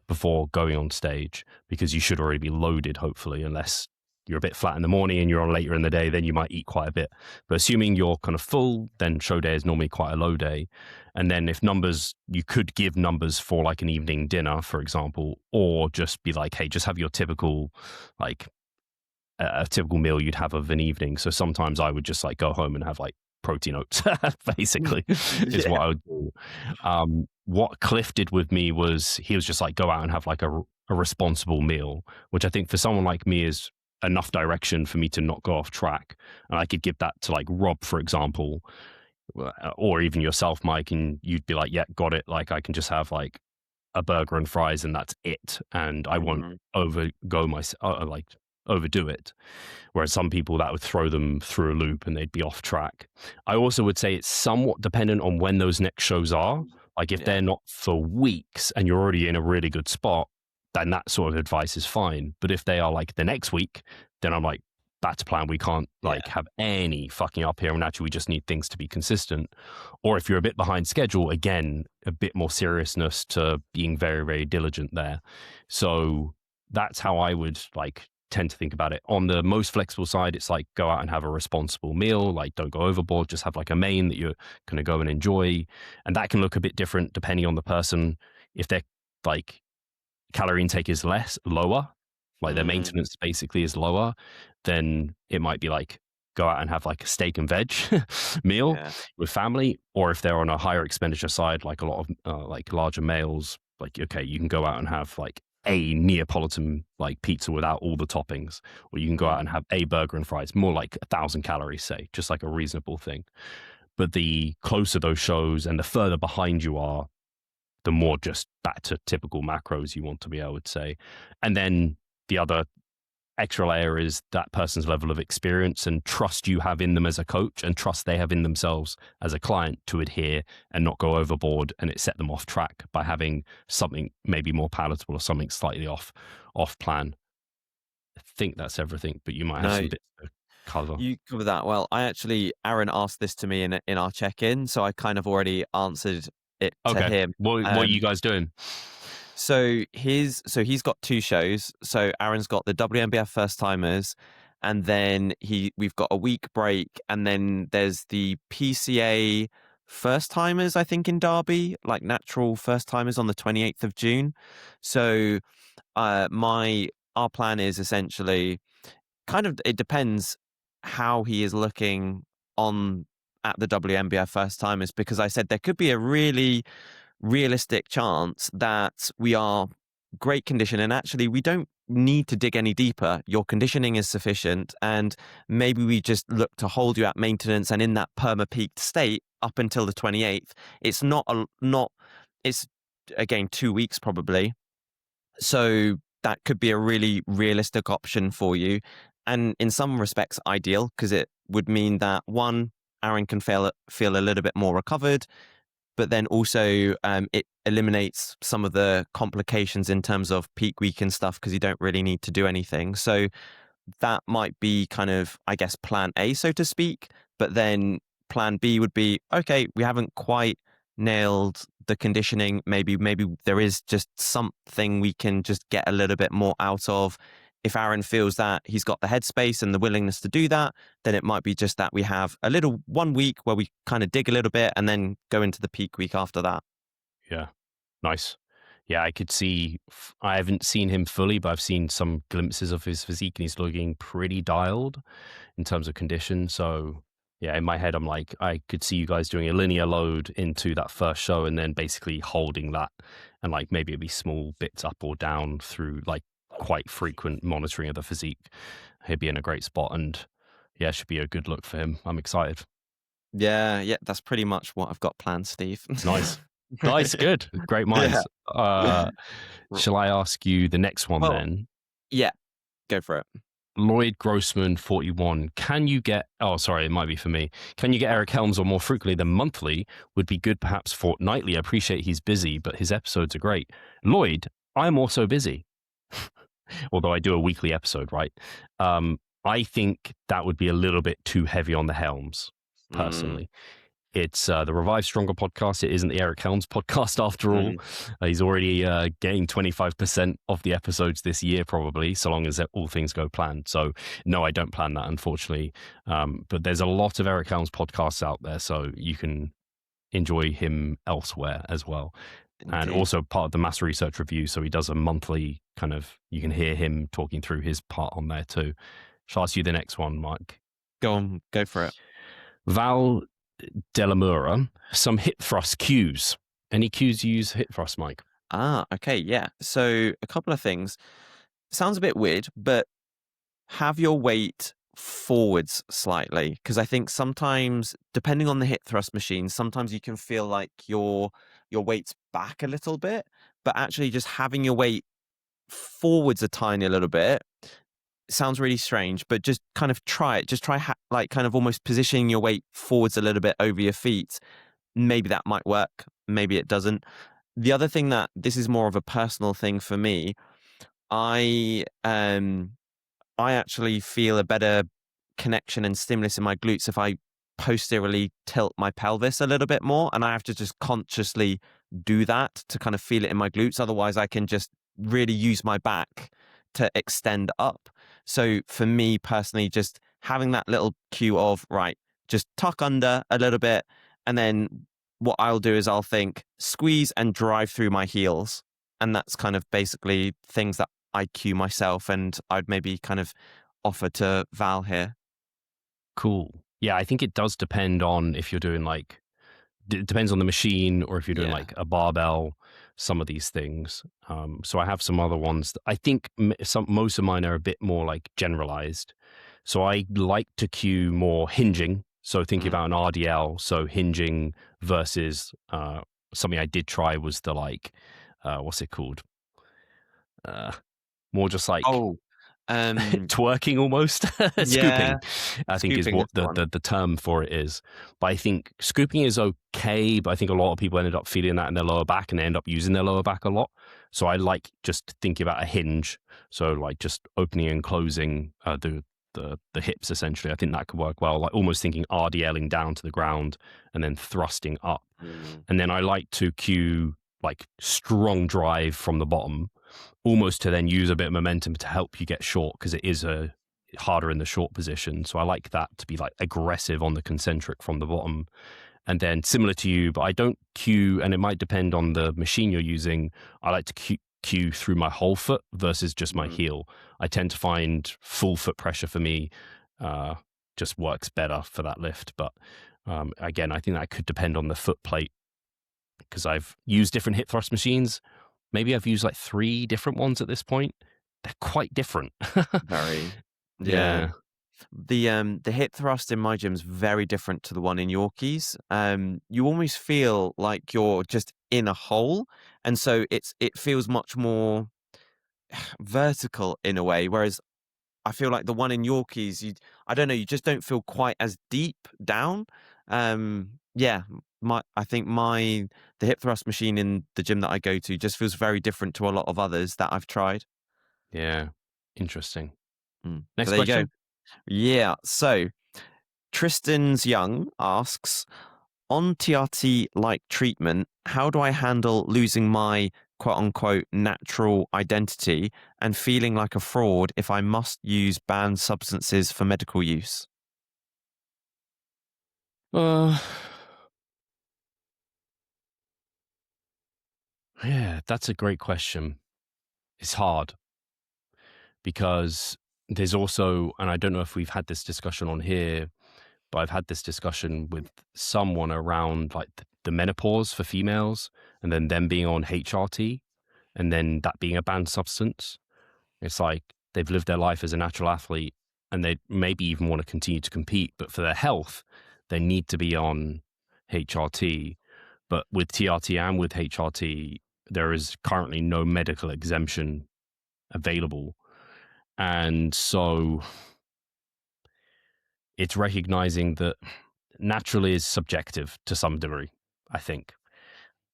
before going on stage because you should already be loaded, hopefully, unless you're a bit flat in the morning and you're on later in the day, then you might eat quite a bit. But assuming you're kind of full, then show day is normally quite a low day. And then if numbers, you could give numbers for like an evening dinner, for example, or just be like, hey, just have your typical, like a typical meal you'd have of an evening. So sometimes I would just like go home and have like protein oats, basically, is what I would do. What Cliff did with me was he was just like, go out and have like a responsible meal, which I think for someone like me is enough direction for me to not go off track. And I could give that to like Rob, for example, or even yourself, Mike, and you'd be like, yeah, got it. Like I can just have like a burger and fries and that's it. And I won't overdo it. Whereas some people that would throw them through a loop and they'd be off track. I also would say it's somewhat dependent on when those next shows are. Like if Yeah. they're not for weeks and you're already in a really good spot, then that sort of advice is fine. But if they are like the next week, then I'm like, back to plan. We can't like have any fucking up here. And actually, we just need things to be consistent. Or if you're a bit behind schedule, again, a bit more seriousness to being very, very diligent there. So that's how I would like tend to think about it. On the most flexible side, it's like go out and have a responsible meal. Like don't go overboard. Just have like a main that you're going to go and enjoy. And that can look a bit different depending on the person. If they're like calorie intake is lower, like their maintenance basically is lower, then it might be like go out and have like a steak and veg meal with family. Or if they're on a higher expenditure side, like a lot of like larger males, like, okay, you can go out and have like a Neapolitan like pizza without all the toppings, or you can go out and have a burger and fries, more like 1,000 calories, say, just like a reasonable thing. But the closer those shows and the further behind you are, the more just back to typical macros you want to be, I would say. And then the other extra layer is that person's level of experience and trust you have in them as a coach and trust they have in themselves as a client to adhere and not go overboard and it set them off track by having something maybe more palatable or something slightly off plan. I think that's everything, but you might have some bits to cover. You cover that well. Aaron asked this to me in our check-in, so I kind of already answered it to him. What are you guys doing? So he's got two shows. So Aaron's got the WNBF First Timers, and then we've got a week break, and then there's the PCA first timers, I think, in Derby, like natural first timers on the 28th of June. So my our plan is essentially kind of, it depends how he is looking on at the WNBF first timers, because I said there could be a really realistic chance that we are great condition and actually we don't need to dig any deeper. Your conditioning is sufficient, and maybe we just look to hold you at maintenance and in that perma peaked state up until the 28th. It's not it's again 2 weeks probably, so that could be a really realistic option for you, and in some respects ideal, because it would mean that one, Aaron can feel a little bit more recovered, but then also it eliminates some of the complications in terms of peak week and stuff, because you don't really need to do anything. So that might be kind of, I guess, plan A, so to speak. But then plan B would be, okay, we haven't quite nailed the conditioning. Maybe there is just something we can just get a little bit more out of. If Aaron feels that he's got the headspace and the willingness to do that, then it might be just that we have a little 1 week where we kind of dig a little bit and then go into the peak week after that. Yeah. Nice. Yeah, I could see, I haven't seen him fully, but I've seen some glimpses of his physique and he's looking pretty dialed in terms of condition. So yeah, in my head, I'm like, I could see you guys doing a linear load into that first show and then basically holding that, and like maybe it'd be small bits up or down through like quite frequent monitoring of the physique. He'd be in a great spot, and yeah, it should be a good look for him. I'm excited. Yeah, that's pretty much what I've got planned, Steve. Nice. Nice, good. Great minds. Yeah. Shall I ask you the next one then? Yeah, go for it. Lloyd Grossman, 41. Can you get, oh, sorry, it might be for me. Can you get Eric Helms on more frequently than monthly? Would be good, perhaps fortnightly. I appreciate he's busy, but his episodes are great. Lloyd, I'm also busy. Although I do a weekly episode, right? I think that would be a little bit too heavy on the Helms, personally. It's the Revive Stronger podcast. It isn't the Eric Helms podcast after all. He's already getting 25% of the episodes this year, probably, so long as all things go planned. So, no, I don't plan that, unfortunately. But there's a lot of Eric Helms podcasts out there, so you can enjoy him elsewhere as well. Indeed. And also part of the Mass Research Review. So he does a monthly kind of, you can hear him talking through his part on there too. Shall I ask you the next one, Mike? Go on, go for it. Val Delamura, some hip thrust cues. Any cues you use hip thrust, Mike? Okay, yeah. So a couple of things. Sounds a bit weird, but have your weight forwards slightly, because I think sometimes, depending on the hip thrust machine, sometimes you can feel like your weight's back a little bit, but actually just having your weight forwards a tiny little bit sounds really strange, but just kind of try it. Just try like kind of almost positioning your weight forwards a little bit over your feet. Maybe that might work. Maybe it doesn't. The other thing, that this is more of a personal thing for me, I actually feel a better connection and stimulus in my glutes if I posteriorly tilt my pelvis a little bit more, and I have to just consciously do that to kind of feel it in my glutes. Otherwise, I can just really use my back to extend up. So for me personally, just having that little cue of, right, just tuck under a little bit, and then what I'll do is I'll think squeeze and drive through my heels, and that's kind of basically things that I cue myself, and I'd maybe kind of offer to Val here. Cool. Yeah, I think it does depend on if you're doing like, it depends on the machine, or if you're doing like a barbell, some of these things. So I have some other ones. I think most of mine are a bit more like generalized. So I like to cue more hinging. So thinking about an RDL, so hinging versus something I did try was the like, what's it called? More just like twerking almost. Scooping, I think is what the term for it is. But I think scooping is okay, but I think a lot of people ended up feeling that in their lower back and they end up using their lower back a lot. So I like just thinking about a hinge. So like just opening and closing the hips essentially. I think that could work well. Like almost thinking RDLing down to the ground and then thrusting up. And then I like to cue like strong drive from the bottom, almost to then use a bit of momentum to help you get short, because it is harder in the short position. So I like that to be like aggressive on the concentric from the bottom. And then similar to you, but I don't cue, and it might depend on the machine you're using. I like to cue through my whole foot versus just my Mm. heel. I tend to find full foot pressure for me just works better for that lift. But again, I think that could depend on the foot plate because I've used different hip thrust machines. Maybe I've used like 3 different ones at this point. They're quite different. Very. Yeah. Yeah. The hip thrust in my gym is very different to the one in Yorkie's. You almost feel like you're just in a hole, and so it feels much more vertical in a way. Whereas I feel like the one in Yorkie's, I don't know, you just don't feel quite as deep down. Yeah, I think the hip thrust machine in the gym that I go to just feels very different to a lot of others that I've tried. Yeah. Interesting. But Next there you go. question. Yeah. So Tristan's Young asks, on TRT like treatment, how do I handle losing my quote unquote natural identity and feeling like a fraud if I must use banned substances for medical use? Uh, yeah, that's a great question. It's hard because there's also, and I don't know if we've had this discussion on here, but I've had this discussion with someone around like the menopause for females and then them being on HRT and then that being a banned substance. It's like they've lived their life as a natural athlete and they maybe even want to continue to compete, but for their health, they need to be on HRT. But with TRT and with HRT, there is currently no medical exemption available. And so it's recognizing that natural is subjective to some degree, I think.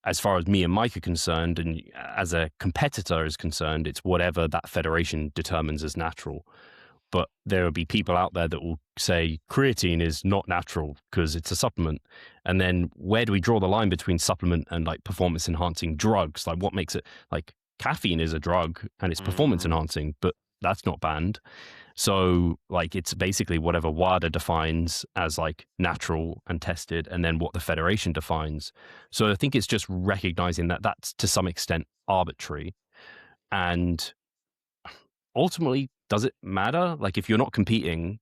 As far as me and Mike are concerned, and as a competitor is concerned, it's whatever that federation determines as natural. But there will be people out there that will say creatine is not natural because it's a supplement. And then where do we draw the line between supplement and like performance enhancing drugs? Like what makes it like caffeine is a drug and it's performance Mm, enhancing, but that's not banned. So like it's basically whatever WADA defines as like natural and tested, and then what the federation defines. So I think it's just recognizing that that's to some extent arbitrary. And ultimately, does it matter? Like if you're not competing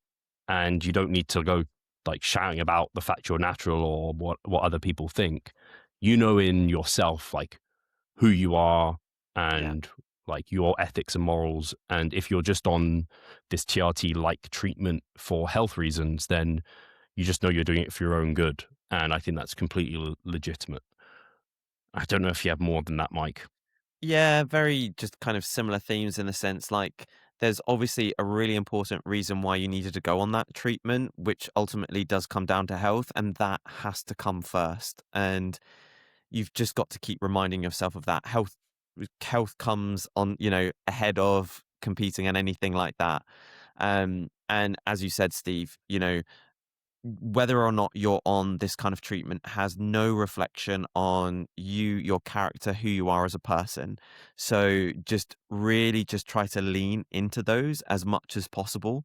and you don't need to go like shouting about the fact you're natural or what other people think, you know in yourself like who you are yeah. and like your ethics and morals. And if you're just on this TRT like treatment for health reasons, then you just know you're doing it for your own good. And I think that's completely legitimate. I don't know if you have more than that, Mike. Yeah, very just kind of similar themes in the sense like there's obviously a really important reason why you needed to go on that treatment, which ultimately does come down to health, and that has to come first. And you've just got to keep reminding yourself of that. Health comes on, ahead of competing and anything like that. And as you said, Steve, whether or not you're on this kind of treatment has no reflection on you, your character, who you are as a person. So just really just try to lean into those as much as possible.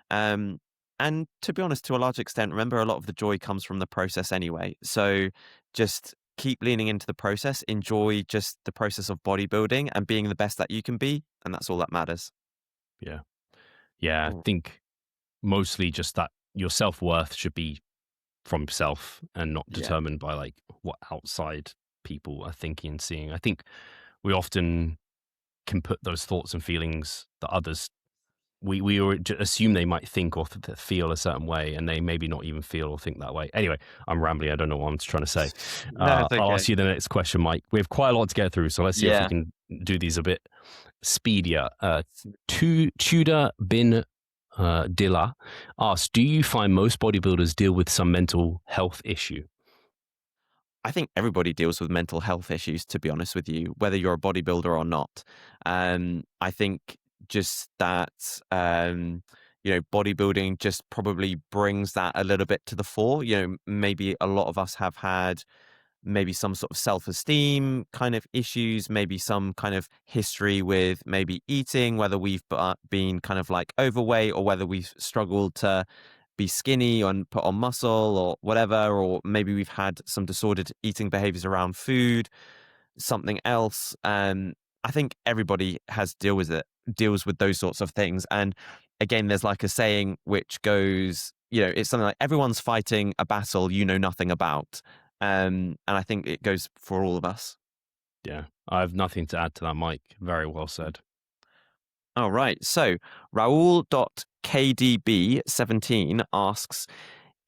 Um, and to be honest, to a large extent, remember a lot of the joy comes from the process anyway. So just keep leaning into the process, enjoy just the process of bodybuilding and being the best that you can be. And that's all that matters. Yeah. Yeah. I Mm, think mostly just that your self worth should be from yourself and not yeah. determined by like what outside people are thinking and seeing. I think we often can put those thoughts and feelings that others assume they might think or feel a certain way, and they maybe not even feel or think that way. Anyway, I'm rambling. I don't know what I'm trying to say. No, it's I'll okay. ask you the next question, Mike. We have quite a lot to get through, so let's see if we Yeah. can do these a bit speedier. Tudor bin Dilla asks, do you find most bodybuilders deal with some mental health issue? I think everybody deals with mental health issues, to be honest with you, whether you're a bodybuilder or not. I think just that, bodybuilding just probably brings that a little bit to the fore. Maybe a lot of us have had maybe some sort of self-esteem kind of issues, maybe some kind of history with maybe eating, whether we've been kind of like overweight or whether we've struggled to be skinny and put on muscle or whatever, or maybe we've had some disordered eating behaviors around food, something else. I think everybody deals with those sorts of things. And again, there's like a saying which goes, it's something like everyone's fighting a battle you know nothing about. And I think it goes for all of us. Yeah, I have nothing to add to that, Mike. Very well said. All right. So Raoul.kdb17 asks,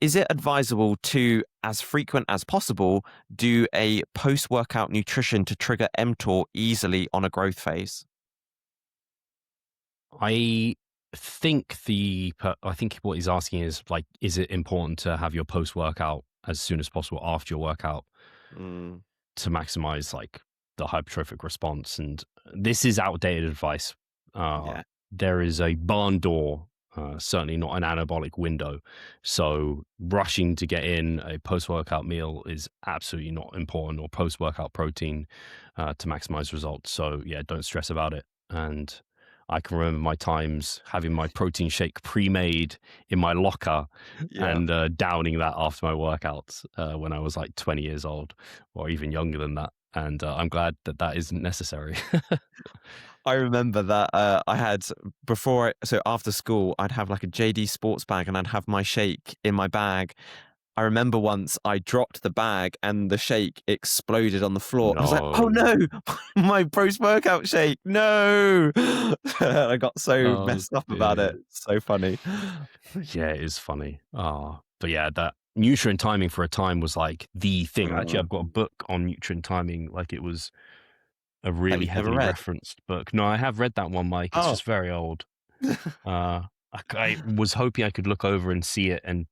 is it advisable to, as frequent as possible, do a post-workout nutrition to trigger mTOR easily on a growth phase? I I think what he's asking is like, is it important to have your post workout as soon as possible after your workout Mm, to maximize like the hypertrophic response? And this is outdated advice. yeah. There is a barn door, certainly not an anabolic window. So rushing to get in a post workout meal is absolutely not important, or post workout protein to maximize results. So yeah, don't stress about it. And I can remember my times having my protein shake pre-made in my locker Yeah. and downing that after my workouts when I was like 20 years old, or even younger than that. And I'm glad that that isn't necessary. I remember that I had so after school, I'd have like a JD sports bag and I'd have my shake in my bag. I remember once I dropped the bag and the shake exploded on the floor. I was like, oh No. no, my post-workout shake, no. I got so Oh messed up about dear. it. So funny. Yeah, it is funny. But yeah, that nutrient timing for a time was like the thing. Actually, Uh, I've got a book on nutrient timing. Like it was a that really you've never heavily read. referenced book. No, I have read that one, Mike. It's Oh. just very old. Uh, I was hoping I could look over and see it and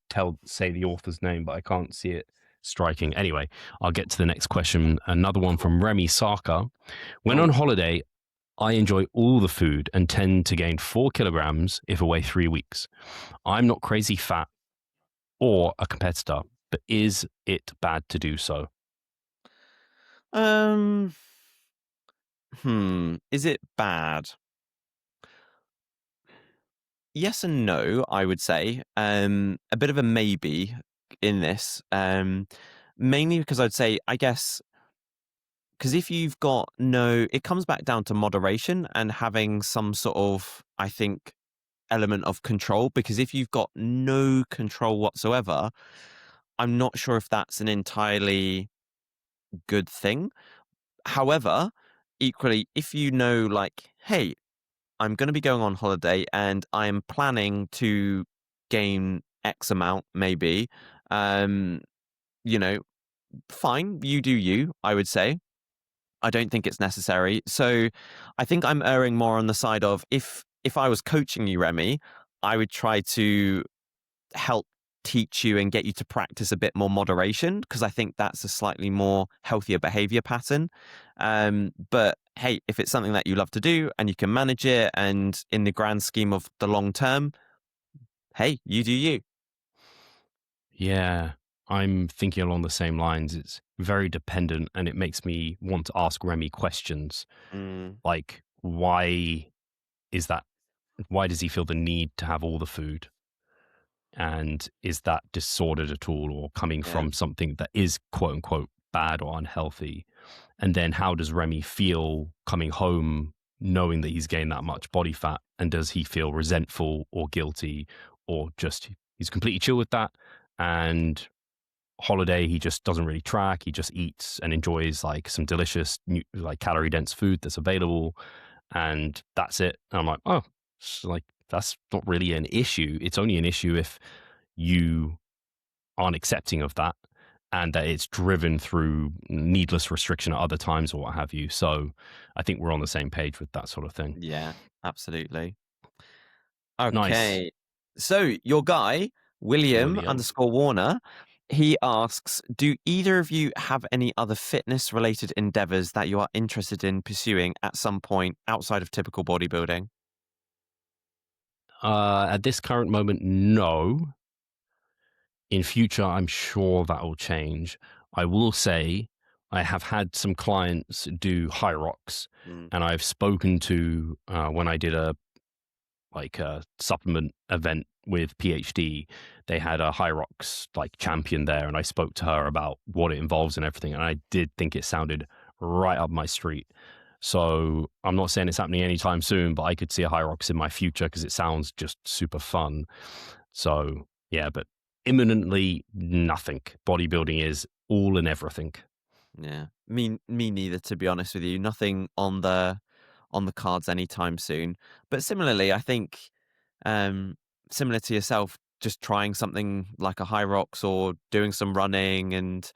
say the author's name, but I can't see it striking. Anyway, I'll get to the next question. Another one from Remy Sarka. When on Oh. holiday, I enjoy all the food and tend to gain 4 kilograms if away 3 weeks. I'm not crazy fat or a competitor, but is it bad to do so? Um, is it bad? Yes and no, I would say. A bit of a maybe in this. Mainly because I'd say, I guess, because if you've got it comes back down to moderation and having some sort of, I think, element of control. Because if you've got no control whatsoever, I'm not sure if that's an entirely good thing. However, equally, if you know, like, hey, I'm going to be going on holiday and I'm planning to gain X amount, maybe. Um, you know, fine, you do you, I would say. I don't think it's necessary. So I think I'm erring more on the side of if I was coaching you, Remy, I would try to help teach you and get you to practice a bit more moderation because I think that's a slightly more healthier behavior pattern. But hey, if it's something that you love to do and you can manage it, and in the grand scheme of the long term, hey, you do you. Yeah, I'm thinking along the same lines. It's very dependent, and it makes me want to ask Remy questions Mm, like, why is that? Why does he feel the need to have all the food? And is that disordered at all, or coming yeah, from something that is quote unquote bad or unhealthy? And then how does Remy feel coming home knowing that he's gained that much body fat? And does he feel resentful or guilty, or just he's completely chill with that? And holiday, he just doesn't really track. He just eats and enjoys like some delicious, like calorie dense food that's available. And that's it. And I'm like, oh, like that's not really an issue. It's only an issue if you aren't accepting of that and that it's driven through needless restriction at other times or what have you. So I think we're on the same page with that sort of thing. yeah, absolutely. Nice. Okay. So your guy, William William. underscore Warner, he asks, do either of you have any other fitness related endeavors that you are interested in pursuing at some point outside of typical bodybuilding? At this current moment, no. In future, I'm sure that will change. I will say I have had some clients do high rocks, Mm. and I've spoken to when I did a supplement event with PhD, they had a high rocks like champion there, and I spoke to her about what it involves and everything, and I did think it sounded right up my street. So I'm not saying it's happening anytime soon, but I could see a high rocks in my future because it sounds just super fun. So yeah, but imminently nothing. Bodybuilding is all and everything. Yeah, me neither. To be honest with you, nothing on the cards anytime soon. But similarly, I think um, similar to yourself, just trying something like a high rocks or doing some running and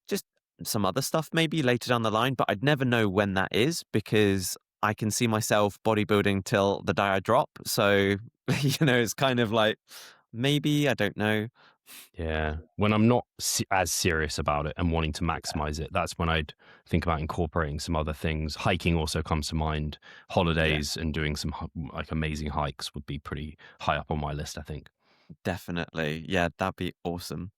just some other stuff maybe later down the line. But I'd never know when that is because I can see myself bodybuilding till the day I drop. So it's kind of like maybe I don't know. Yeah. When I'm not as serious about it and wanting to maximize it, that's when I'd think about incorporating some other things. Hiking also comes to mind. Yeah, Holidays and doing some like amazing hikes would be pretty high up on my list, I think. definitely. Yeah, that'd be awesome.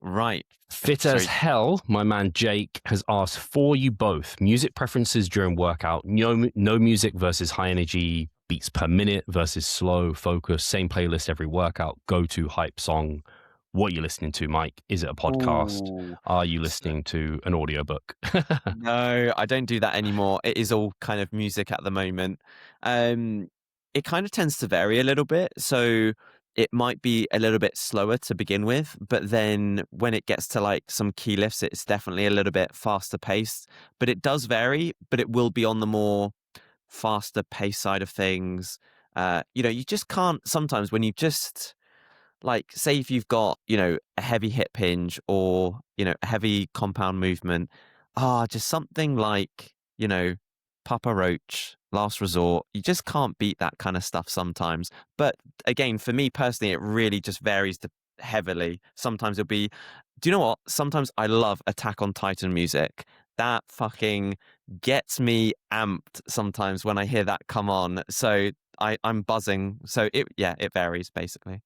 Right. Fit as Sorry. hell, my man Jake has asked for you both music preferences during workout. No music versus high energy beats per minute versus slow focus. Same playlist every workout. Go to hype song. What are you listening to, Mike? Is it a podcast? Ooh. Are you So, listening to an audiobook? no, I don't do that anymore. It is all kind of music at the moment. Um, it kind of tends to vary a little bit. So it might be a little bit slower to begin with, but then when it gets to like some key lifts, it's definitely a little bit faster paced. But it does vary, but it will be on the more faster pace side of things. You just can't sometimes when you just like say if you've got a heavy hip hinge or a heavy compound movement, just something like Papa Roach, Last Resort, you just can't beat that kind of stuff sometimes. But again, for me personally, it really just varies heavily. Sometimes it'll be, do you know what, sometimes I love Attack on Titan music. That fucking gets me amped sometimes when I hear that come on. So I'm buzzing. So it varies basically.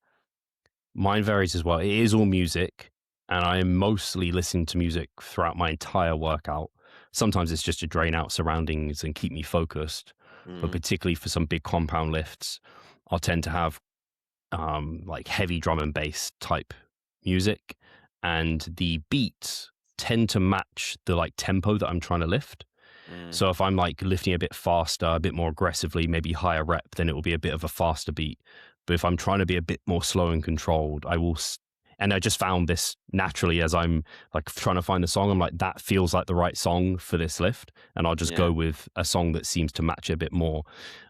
Mine varies as well. It is all music, and I am mostly listening to music throughout my entire workout. Sometimes it's just to drain out surroundings and keep me focused, but Mm. particularly for some big compound lifts, I'll tend to have like heavy drum and bass type music, and the beats tend to match the like tempo that I'm trying to lift. Mm. So if I'm like lifting a bit faster, a bit more aggressively, maybe higher rep, then it will be a bit of a faster beat. But if I'm trying to be a bit more slow and controlled, I will. And I just found this naturally as I'm like trying to find the song. I'm like, that feels like the right song for this lift. And I'll just Yeah. go with a song that seems to match it a bit more.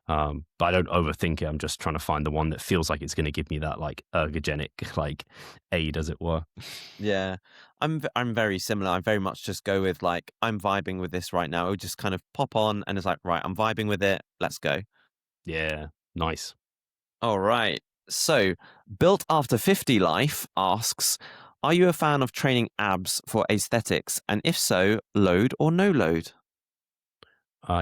But I don't overthink it. I'm just trying to find the one that feels like it's going to give me that like ergogenic like aid, as it were. Yeah. I'm very similar. I very much just go with like I'm vibing with this right now. It'll just kind of pop on and it's like, right, I'm vibing with it. Let's go. Yeah, nice. All right. So, Built After 50 Life asks, are you a fan of training abs for aesthetics? And if so, load or no load?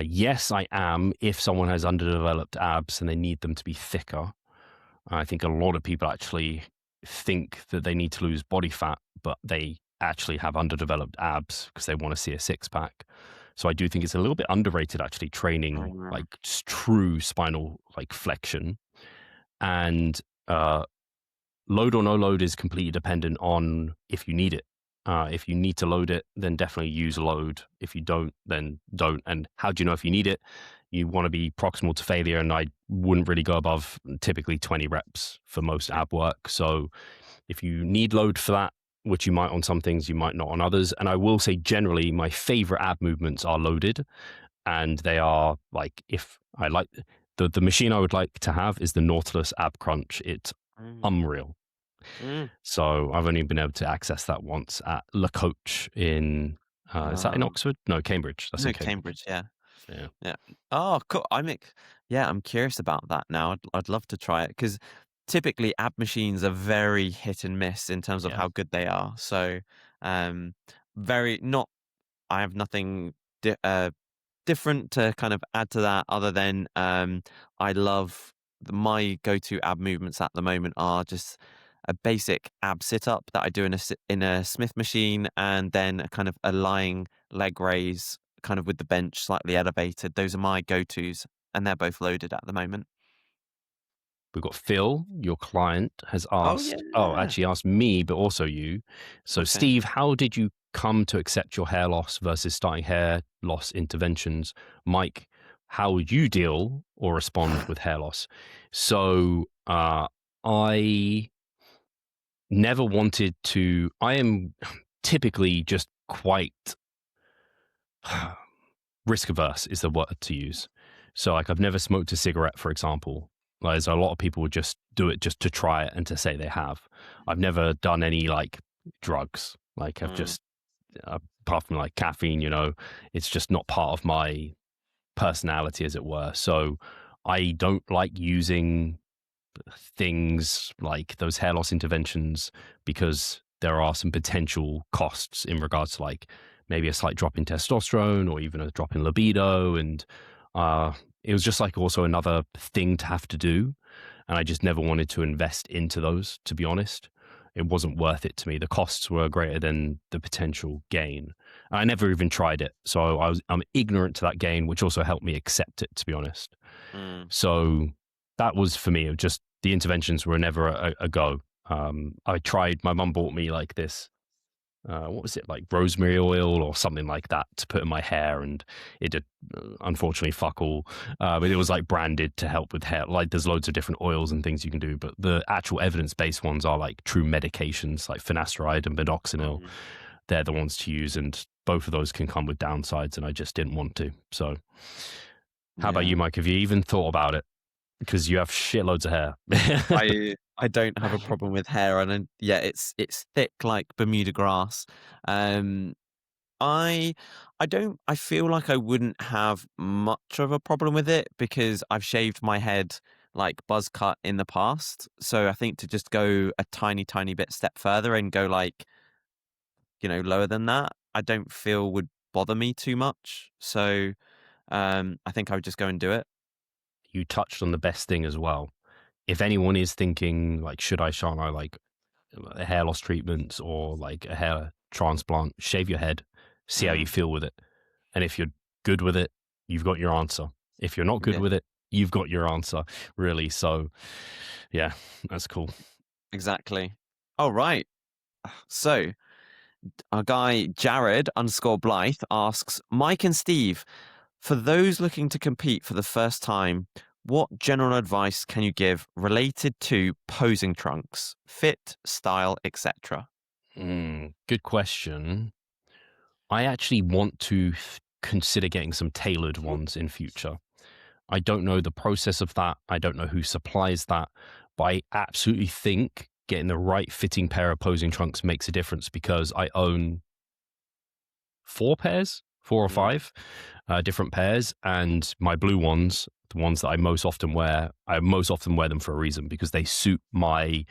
Yes, I am. If someone has underdeveloped abs and they need them to be thicker, I think a lot of people actually think that they need to lose body fat, but they actually have underdeveloped abs because they want to see a six pack. So I do think it's a little bit underrated actually training Mm. like true spinal like flexion. And uh, load or no load is completely dependent on if you need it. If you need to load it, then definitely use load. If you don't, then don't. And how do you know if you need it? You want to be proximal to failure, and I wouldn't really go above typically 20 reps for most ab work. So if you need load for that, which you might on some things, you might not on others. And I will say generally, my favorite ab movements are loaded, and they are like if I like the machine I would like to have is the Nautilus ab crunch. It's Mm. unreal. Mm. So I've only been able to access that once at La Coach in, is that in Ah, Oxford? No, Cambridge. That's in no, Cambridge. Cambridge. Yeah. Yeah. Yeah. Oh, cool. Yeah, I'm curious about that now. I'd love to try it because typically ab machines are very hit and miss in terms of Yeah. how good they are. So, um, very not. I have nothing different to kind of add to that other than I love my go-to ab movements at the moment are just a basic ab sit up that I do in a Smith machine, and then a kind of a lying leg raise, kind of with the bench slightly elevated. Those are my go-tos, and they're both loaded at the moment. We've got Phil, your client, has Oh asked, yeah. actually asked me, but also you. So, Okay. Steve, how did you come to accept your hair loss versus starting hair loss interventions? Mike, how would you deal or respond with hair loss? So, I never wanted to, I am typically just quite risk averse is the word to use. So like I've never smoked a cigarette, for example. Whereas a lot of people would just do it just to try it and to say they have. I've never done any like drugs. Like I've Mm, just apart from like caffeine, it's just not part of my personality, as it were. So I don't like using things like those hair loss interventions because there are some potential costs in regards to like maybe a slight drop in testosterone or even a drop in libido. And uh, it was just like also another thing to have to do. And I just never wanted to invest into those, to be honest. It wasn't worth it to me. The costs were greater than the potential gain. And I never even tried it. So I'm ignorant to that gain, which also helped me accept it, to be honest. mm. So that was for me. It just the interventions were never a go. I tried. My mum bought me like this. What was it, like rosemary oil or something like that to put in my hair, and it did unfortunately fuck all. But it was like branded to help with hair. Like there's loads of different oils and things you can do, but the actual evidence-based ones are like true medications, like finasteride and minoxidil. Mm. They're the ones to use, and both of those can come with downsides. And I just didn't want to. So, how about Yeah. you, Mike? Have you even thought about it? Because you have shitloads of hair. I don't have a problem with hair, and yeah, it's thick like Bermuda grass. Um, I I don't I feel like I wouldn't have much of a problem with it because I've shaved my head like buzz cut in the past. So I think to just go a tiny bit step further and go like, lower than that, I don't feel would bother me too much. So I think I would just go and do it. You touched on the best thing as well. If anyone is thinking like, shan't I like a hair loss treatments or like a hair transplant, shave your head, see how you Mm, feel with it. And if you're good with it, you've got your answer. If you're not good yeah, with it, you've got your answer, really. So, yeah, that's cool. exactly. All right. So our guy Jared underscore Blythe asks, Mike and Steve, for those looking to compete for the first time, what general advice can you give related to posing trunks, fit, style, etc.? Good question. I actually want to consider getting some tailored ones in future. I don't know the process of that. I don't know who supplies that, but I absolutely think getting the right fitting pair of posing trunks makes a difference because I own four or Mm, five different pairs, and my blue ones, the ones that I most often wear, I most often wear them for a reason because they suit my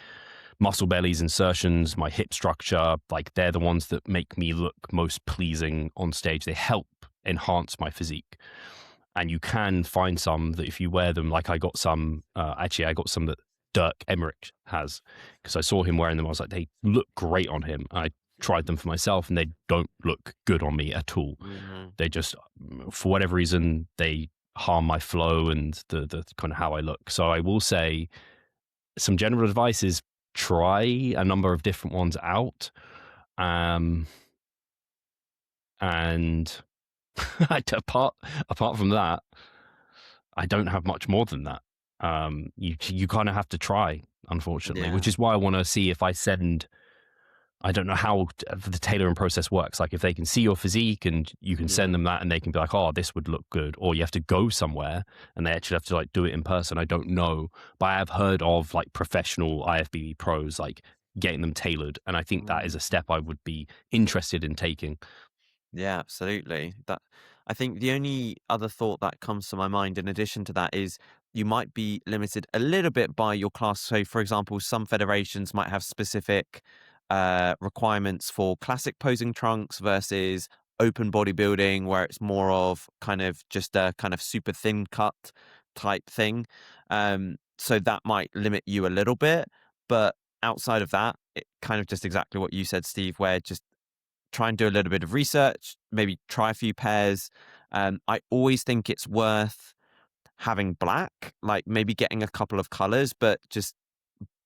muscle bellies, insertions, my hip structure. Like they're the ones that make me look most pleasing on stage. They help enhance my physique. And you can find some that if you wear them, like I got some, actually, I got some that Dirk Emmerich has because I saw him wearing them. I was like, they look great on him. I tried them for myself and they don't look good on me at all. mm, They just, for whatever reason, they harm my flow and the kind of how I look. So I will say some general advice is try a number of different ones out. Um, and apart from that, I don't have much more than that. You kind of have to try, unfortunately, which yeah. is why I want to see if I send. I don't know how the tailoring process works. Like if they can see your physique and you can send Mm, them that, and they can be like, "Oh, this would look good," or you have to go somewhere and they actually have to like do it in person. I don't know, but I have heard of like professional IFBB pros like getting them tailored, and I think that is mm. a step I would be interested in taking. Yeah, absolutely. That I think the only other thought that comes to my mind in addition to that is you might be limited a little bit by your class. So, for example, some federations might have specific requirements for classic posing trunks versus open bodybuilding, where it's more of kind of just a kind of super thin cut type thing. So that might limit you a little bit, but outside of that, it kind of just exactly what you said, Steve, where just try and do a little bit of research, maybe try a few pairs. I always think it's worth having black, like maybe getting a couple of colors, but just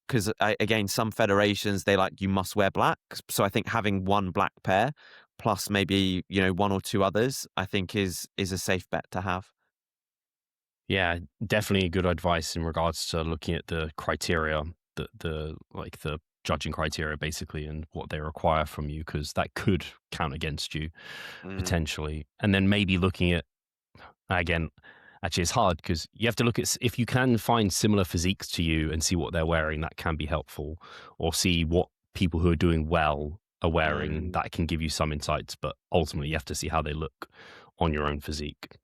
because again, some federations they like you must wear black. So I think having one black pair plus maybe one or two others, I think is a safe bet to have. Yeah, definitely good advice in regards to looking at the criteria, the like the judging criteria basically, and what they require from you, because that could count against you Mm, potentially. And then maybe looking at, again, actually it's hard because you have to look at if you can find similar physiques to you and see what they're wearing, that can be helpful, or see what people who are doing well are wearing, mm, that can give you some insights. But ultimately, you have to see how they look on your own physique.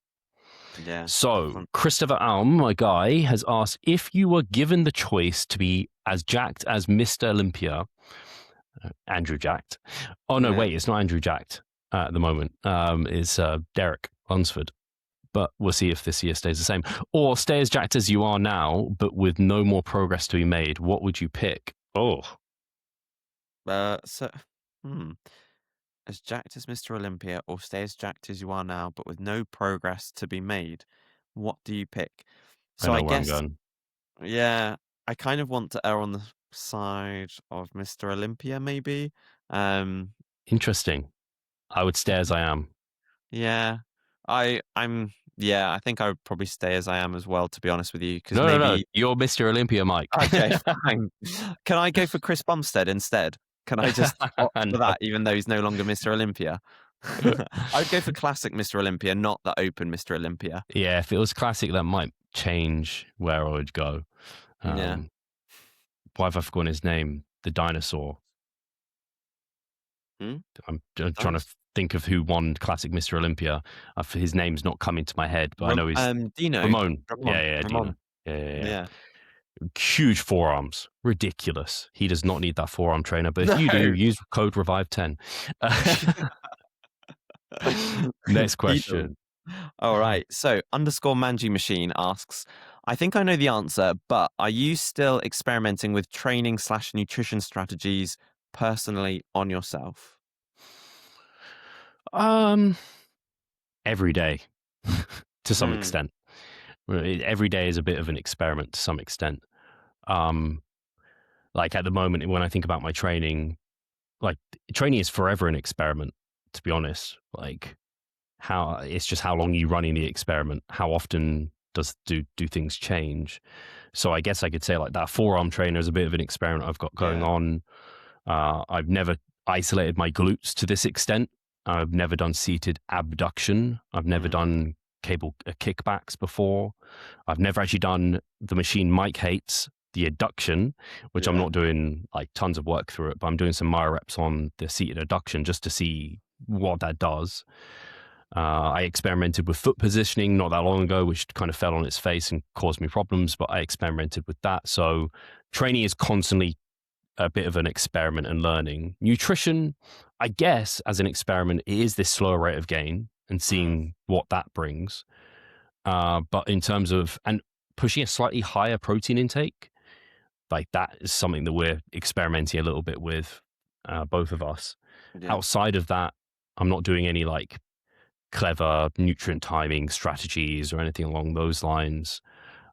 yeah, tough So, one. Christopher Alm, my guy, has asked if you were given the choice to be as jacked as Mr. Olympia, Andrew Jacked. Oh, no, Yeah. wait, it's not Andrew Jacked at the moment. It's Derek Lunsford. But we'll see if this year stays the same. Or stay as jacked as you are now, but with no more progress to be made. What would you pick? Oh, So, hmm. As jacked as Mr. Olympia or stay as jacked as you are now, but with no progress to be made, what do you pick? I So I know where I'm guess, going. yeah, I kind of want to err on the side of Mr. Olympia, maybe. Um, Interesting. I would stay as I am. yeah, yeah, I think I would probably stay as I am as well, to be honest with you, because No, no, no. maybe, You're Mr. Olympia, Mike. okay, fine. Can I go for Chris Bumstead instead? Can I just opt for No. that, even though he's no longer Mr. Olympia? I'd go for classic Mr. Olympia, not the open Mr. Olympia. Yeah, if it was classic, that might change where I would go. Yeah. Um, why have I forgotten his name? The dinosaur. Hmm? I'm trying to Nice. think of who won classic Mr. Olympia. His name's not coming to my head, but I know he's Dino. Ramon. Yeah, Ramon. yeah, Dino. Ramon. Yeah, yeah, yeah. Yeah. Huge forearms. Ridiculous. He does not need that forearm trainer, but if you do, No. use code Revive10. Next He question. doesn't. All right. So underscore Manji Machine asks, I think I know the answer, but are you still experimenting with training slash nutrition strategies personally on yourself? Um, every day, to some Mm, extent. Every day is a bit of an experiment to some extent. Um, like at the moment, when I think about my training, like training is forever an experiment. To be honest, like how it's just how long you running the experiment, how often do things change. So I guess I could say like that forearm trainer is a bit of an experiment I've got going yeah. on. I've never isolated my glutes to this extent. I've never done seated abduction. I've never Mm, done cable kickbacks before. I've never actually done the machine Mike hates, the adduction, which I'm yeah. not doing like tons of work through it, but I'm doing some myo reps on the seated adduction just to see what that does. I experimented with foot positioning not that long ago, which kind of fell on its face and caused me problems, but I experimented with that. So training is constantly a bit of an experiment and learning. Nutrition, I guess, as an experiment, it is this slower rate of gain and Mm, seeing what that brings. But in terms of, and pushing a slightly higher protein intake, like that is something that we're experimenting a little bit with, both of us. yeah. Outside of that, I'm not doing any like clever nutrient timing strategies or anything along those lines.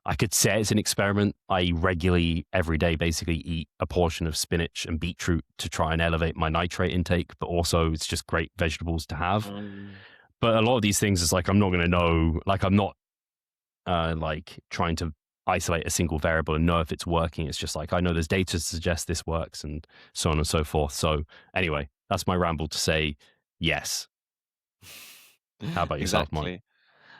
I could say it's an experiment. I regularly, every day, basically eat a portion of spinach and beetroot to try and elevate my nitrate intake, but also it's just great vegetables to have. Mm, But a lot of these things is like, I'm not going to know, like, I'm not like trying to isolate a single variable and know if it's working. It's just like, I know there's data to suggest this works and so on and so forth. So, anyway, that's my ramble to say yes. How about yourself, Mike? exactly.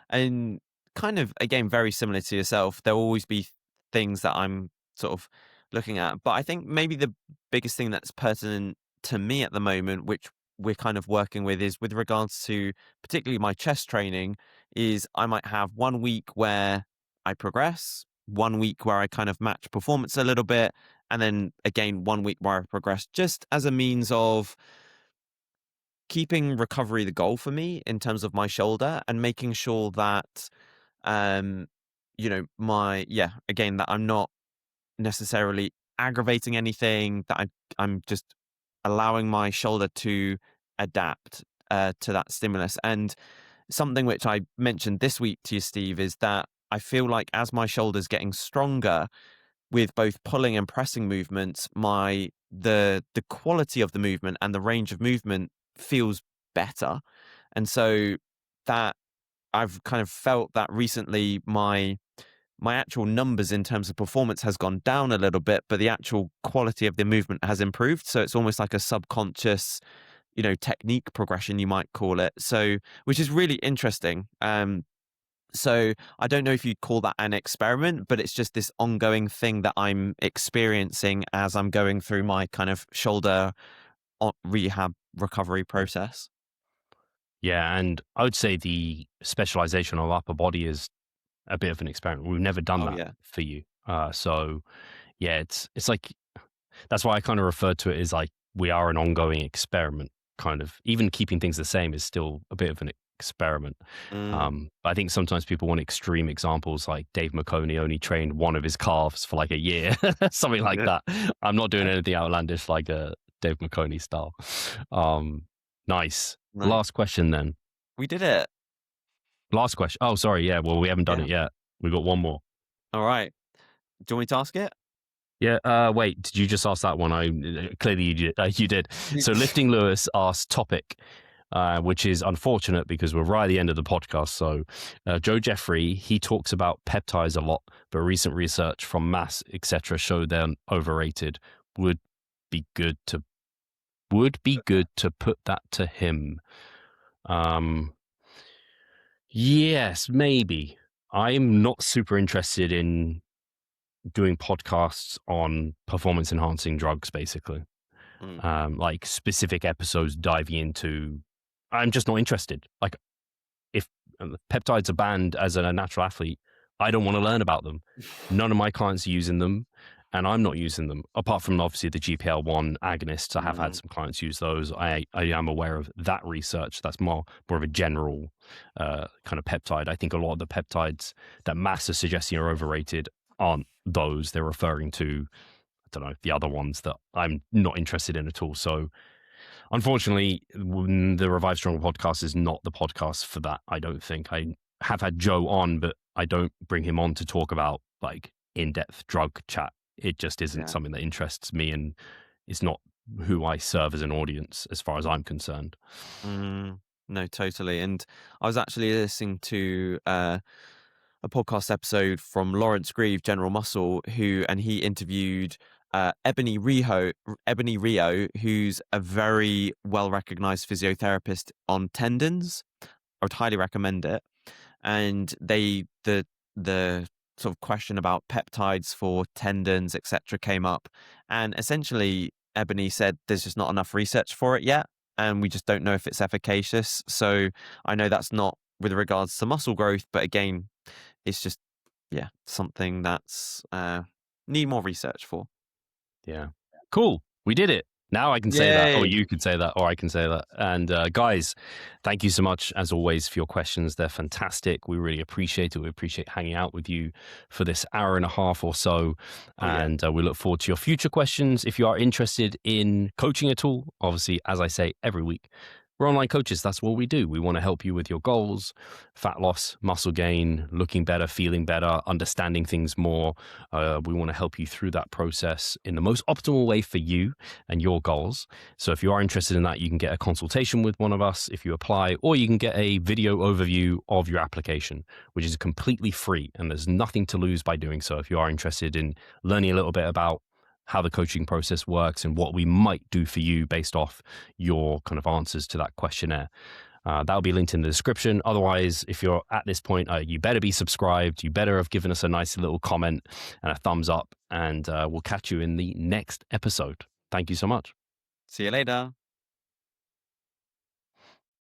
And kind of again very similar to yourself, there'll always be things that I'm sort of looking at, but I think maybe the biggest thing that's pertinent to me at the moment, which we're kind of working with, is with regards to particularly my chest training, is I might have 1 week where I progress, 1 week where I kind of match performance a little bit, and then again 1 week where I progress, just as a means of keeping recovery the goal for me in terms of my shoulder and making sure that my, yeah, again, that I'm not necessarily aggravating anything, that I'm just allowing my shoulder to adapt to that stimulus. And something which I mentioned this week to you, Steve, is that I feel like as my shoulder's getting stronger with both pulling and pressing movements, the quality of the movement and the range of movement feels better. And so that I've kind of felt that recently my actual numbers in terms of performance has gone down a little bit, but the actual quality of the movement has improved. So it's almost like a subconscious, technique progression, you might call it. So, which is really interesting. So I don't know if you'd call that an experiment, but it's just this ongoing thing that I'm experiencing as I'm going through my kind of shoulder rehab recovery process. Yeah, and I would say the specialization of upper body is a bit of an experiment. We've never done Oh that yeah. for you. So yeah, it's like that's why I kind of refer to it as like we are an ongoing experiment. Kind of even keeping things the same is still a bit of an experiment. Mm, But I think sometimes people want extreme examples, like Dave McConey only trained one of his calves for like a year, something like that. I'm not doing anything outlandish like a Dave McConey style. Nice. no, Last question then. we did it. Last question. Oh, sorry. Yeah. Well, we haven't done Yeah. it yet. We got one more. All right. Do you want me to ask it? Yeah. Wait. Did you just ask that one? I clearly you did. You did. So, Lifting Lewis asked topic, which is unfortunate because we're right at the end of the podcast. So, Joe Jeffrey, he talks about peptides a lot, but recent research from Mass etc. showed they're overrated. Would be good to put that to him. Yes, maybe. I'm not super interested in doing podcasts on performance enhancing drugs, basically. Mm, Like specific episodes diving into. I'm just not interested. Like if peptides are banned as a natural athlete, I don't want to learn about them. None of my clients are using them, and I'm not using them. Apart from obviously the GPL-1 agonists, I have had some clients use those. I am aware of that research. That's more of a general kind of peptide. I think a lot of the peptides that Mass are suggesting are overrated aren't those. They're referring to, I don't know, the other ones that I'm not interested in at all. So unfortunately, the Revive Stronger podcast is not the podcast for that. I don't think. I have had Joe on, but I don't bring him on to talk about like in-depth drug chat. It just isn't something that interests me, and it's not who I serve as an audience as far as I'm concerned. no, totally. And I was actually listening to a podcast episode from Lawrence Grieve, General Muscle, he interviewed Ebony Rio, who's a very well recognized physiotherapist on tendons. I would highly recommend it. And the sort of question about peptides for tendons, etc., came up, and essentially Ebony said there's just not enough research for it yet, and we just don't know if it's efficacious. So I know that's not with regards to muscle growth, but again, it's just something that's need more research for. Yeah. Cool. We did it. Now I can say that, or Yay. you could say that, or I can say that. And guys, thank you so much, as always, for your questions. They're fantastic. We really appreciate it. We appreciate hanging out with you for this hour and a half or so. And we look forward to your future questions. If you are interested in coaching at all, obviously, as I say every week, we're online coaches. That's what we do. We want to help you with your goals, fat loss, muscle gain, looking better, feeling better, understanding things more. We want to help you through that process in the most optimal way for you and your goals. So if you are interested in that, you can get a consultation with one of us if you apply, or you can get a video overview of your application, which is completely free, and there's nothing to lose by doing so. If you are interested in learning a little bit about how the coaching process works and what we might do for you based off your kind of answers to that questionnaire. That'll be linked in the description. Otherwise, if you're at this point, you better be subscribed. You better have given us a nice little comment and a thumbs up, and we'll catch you in the next episode. Thank you so much. See you later.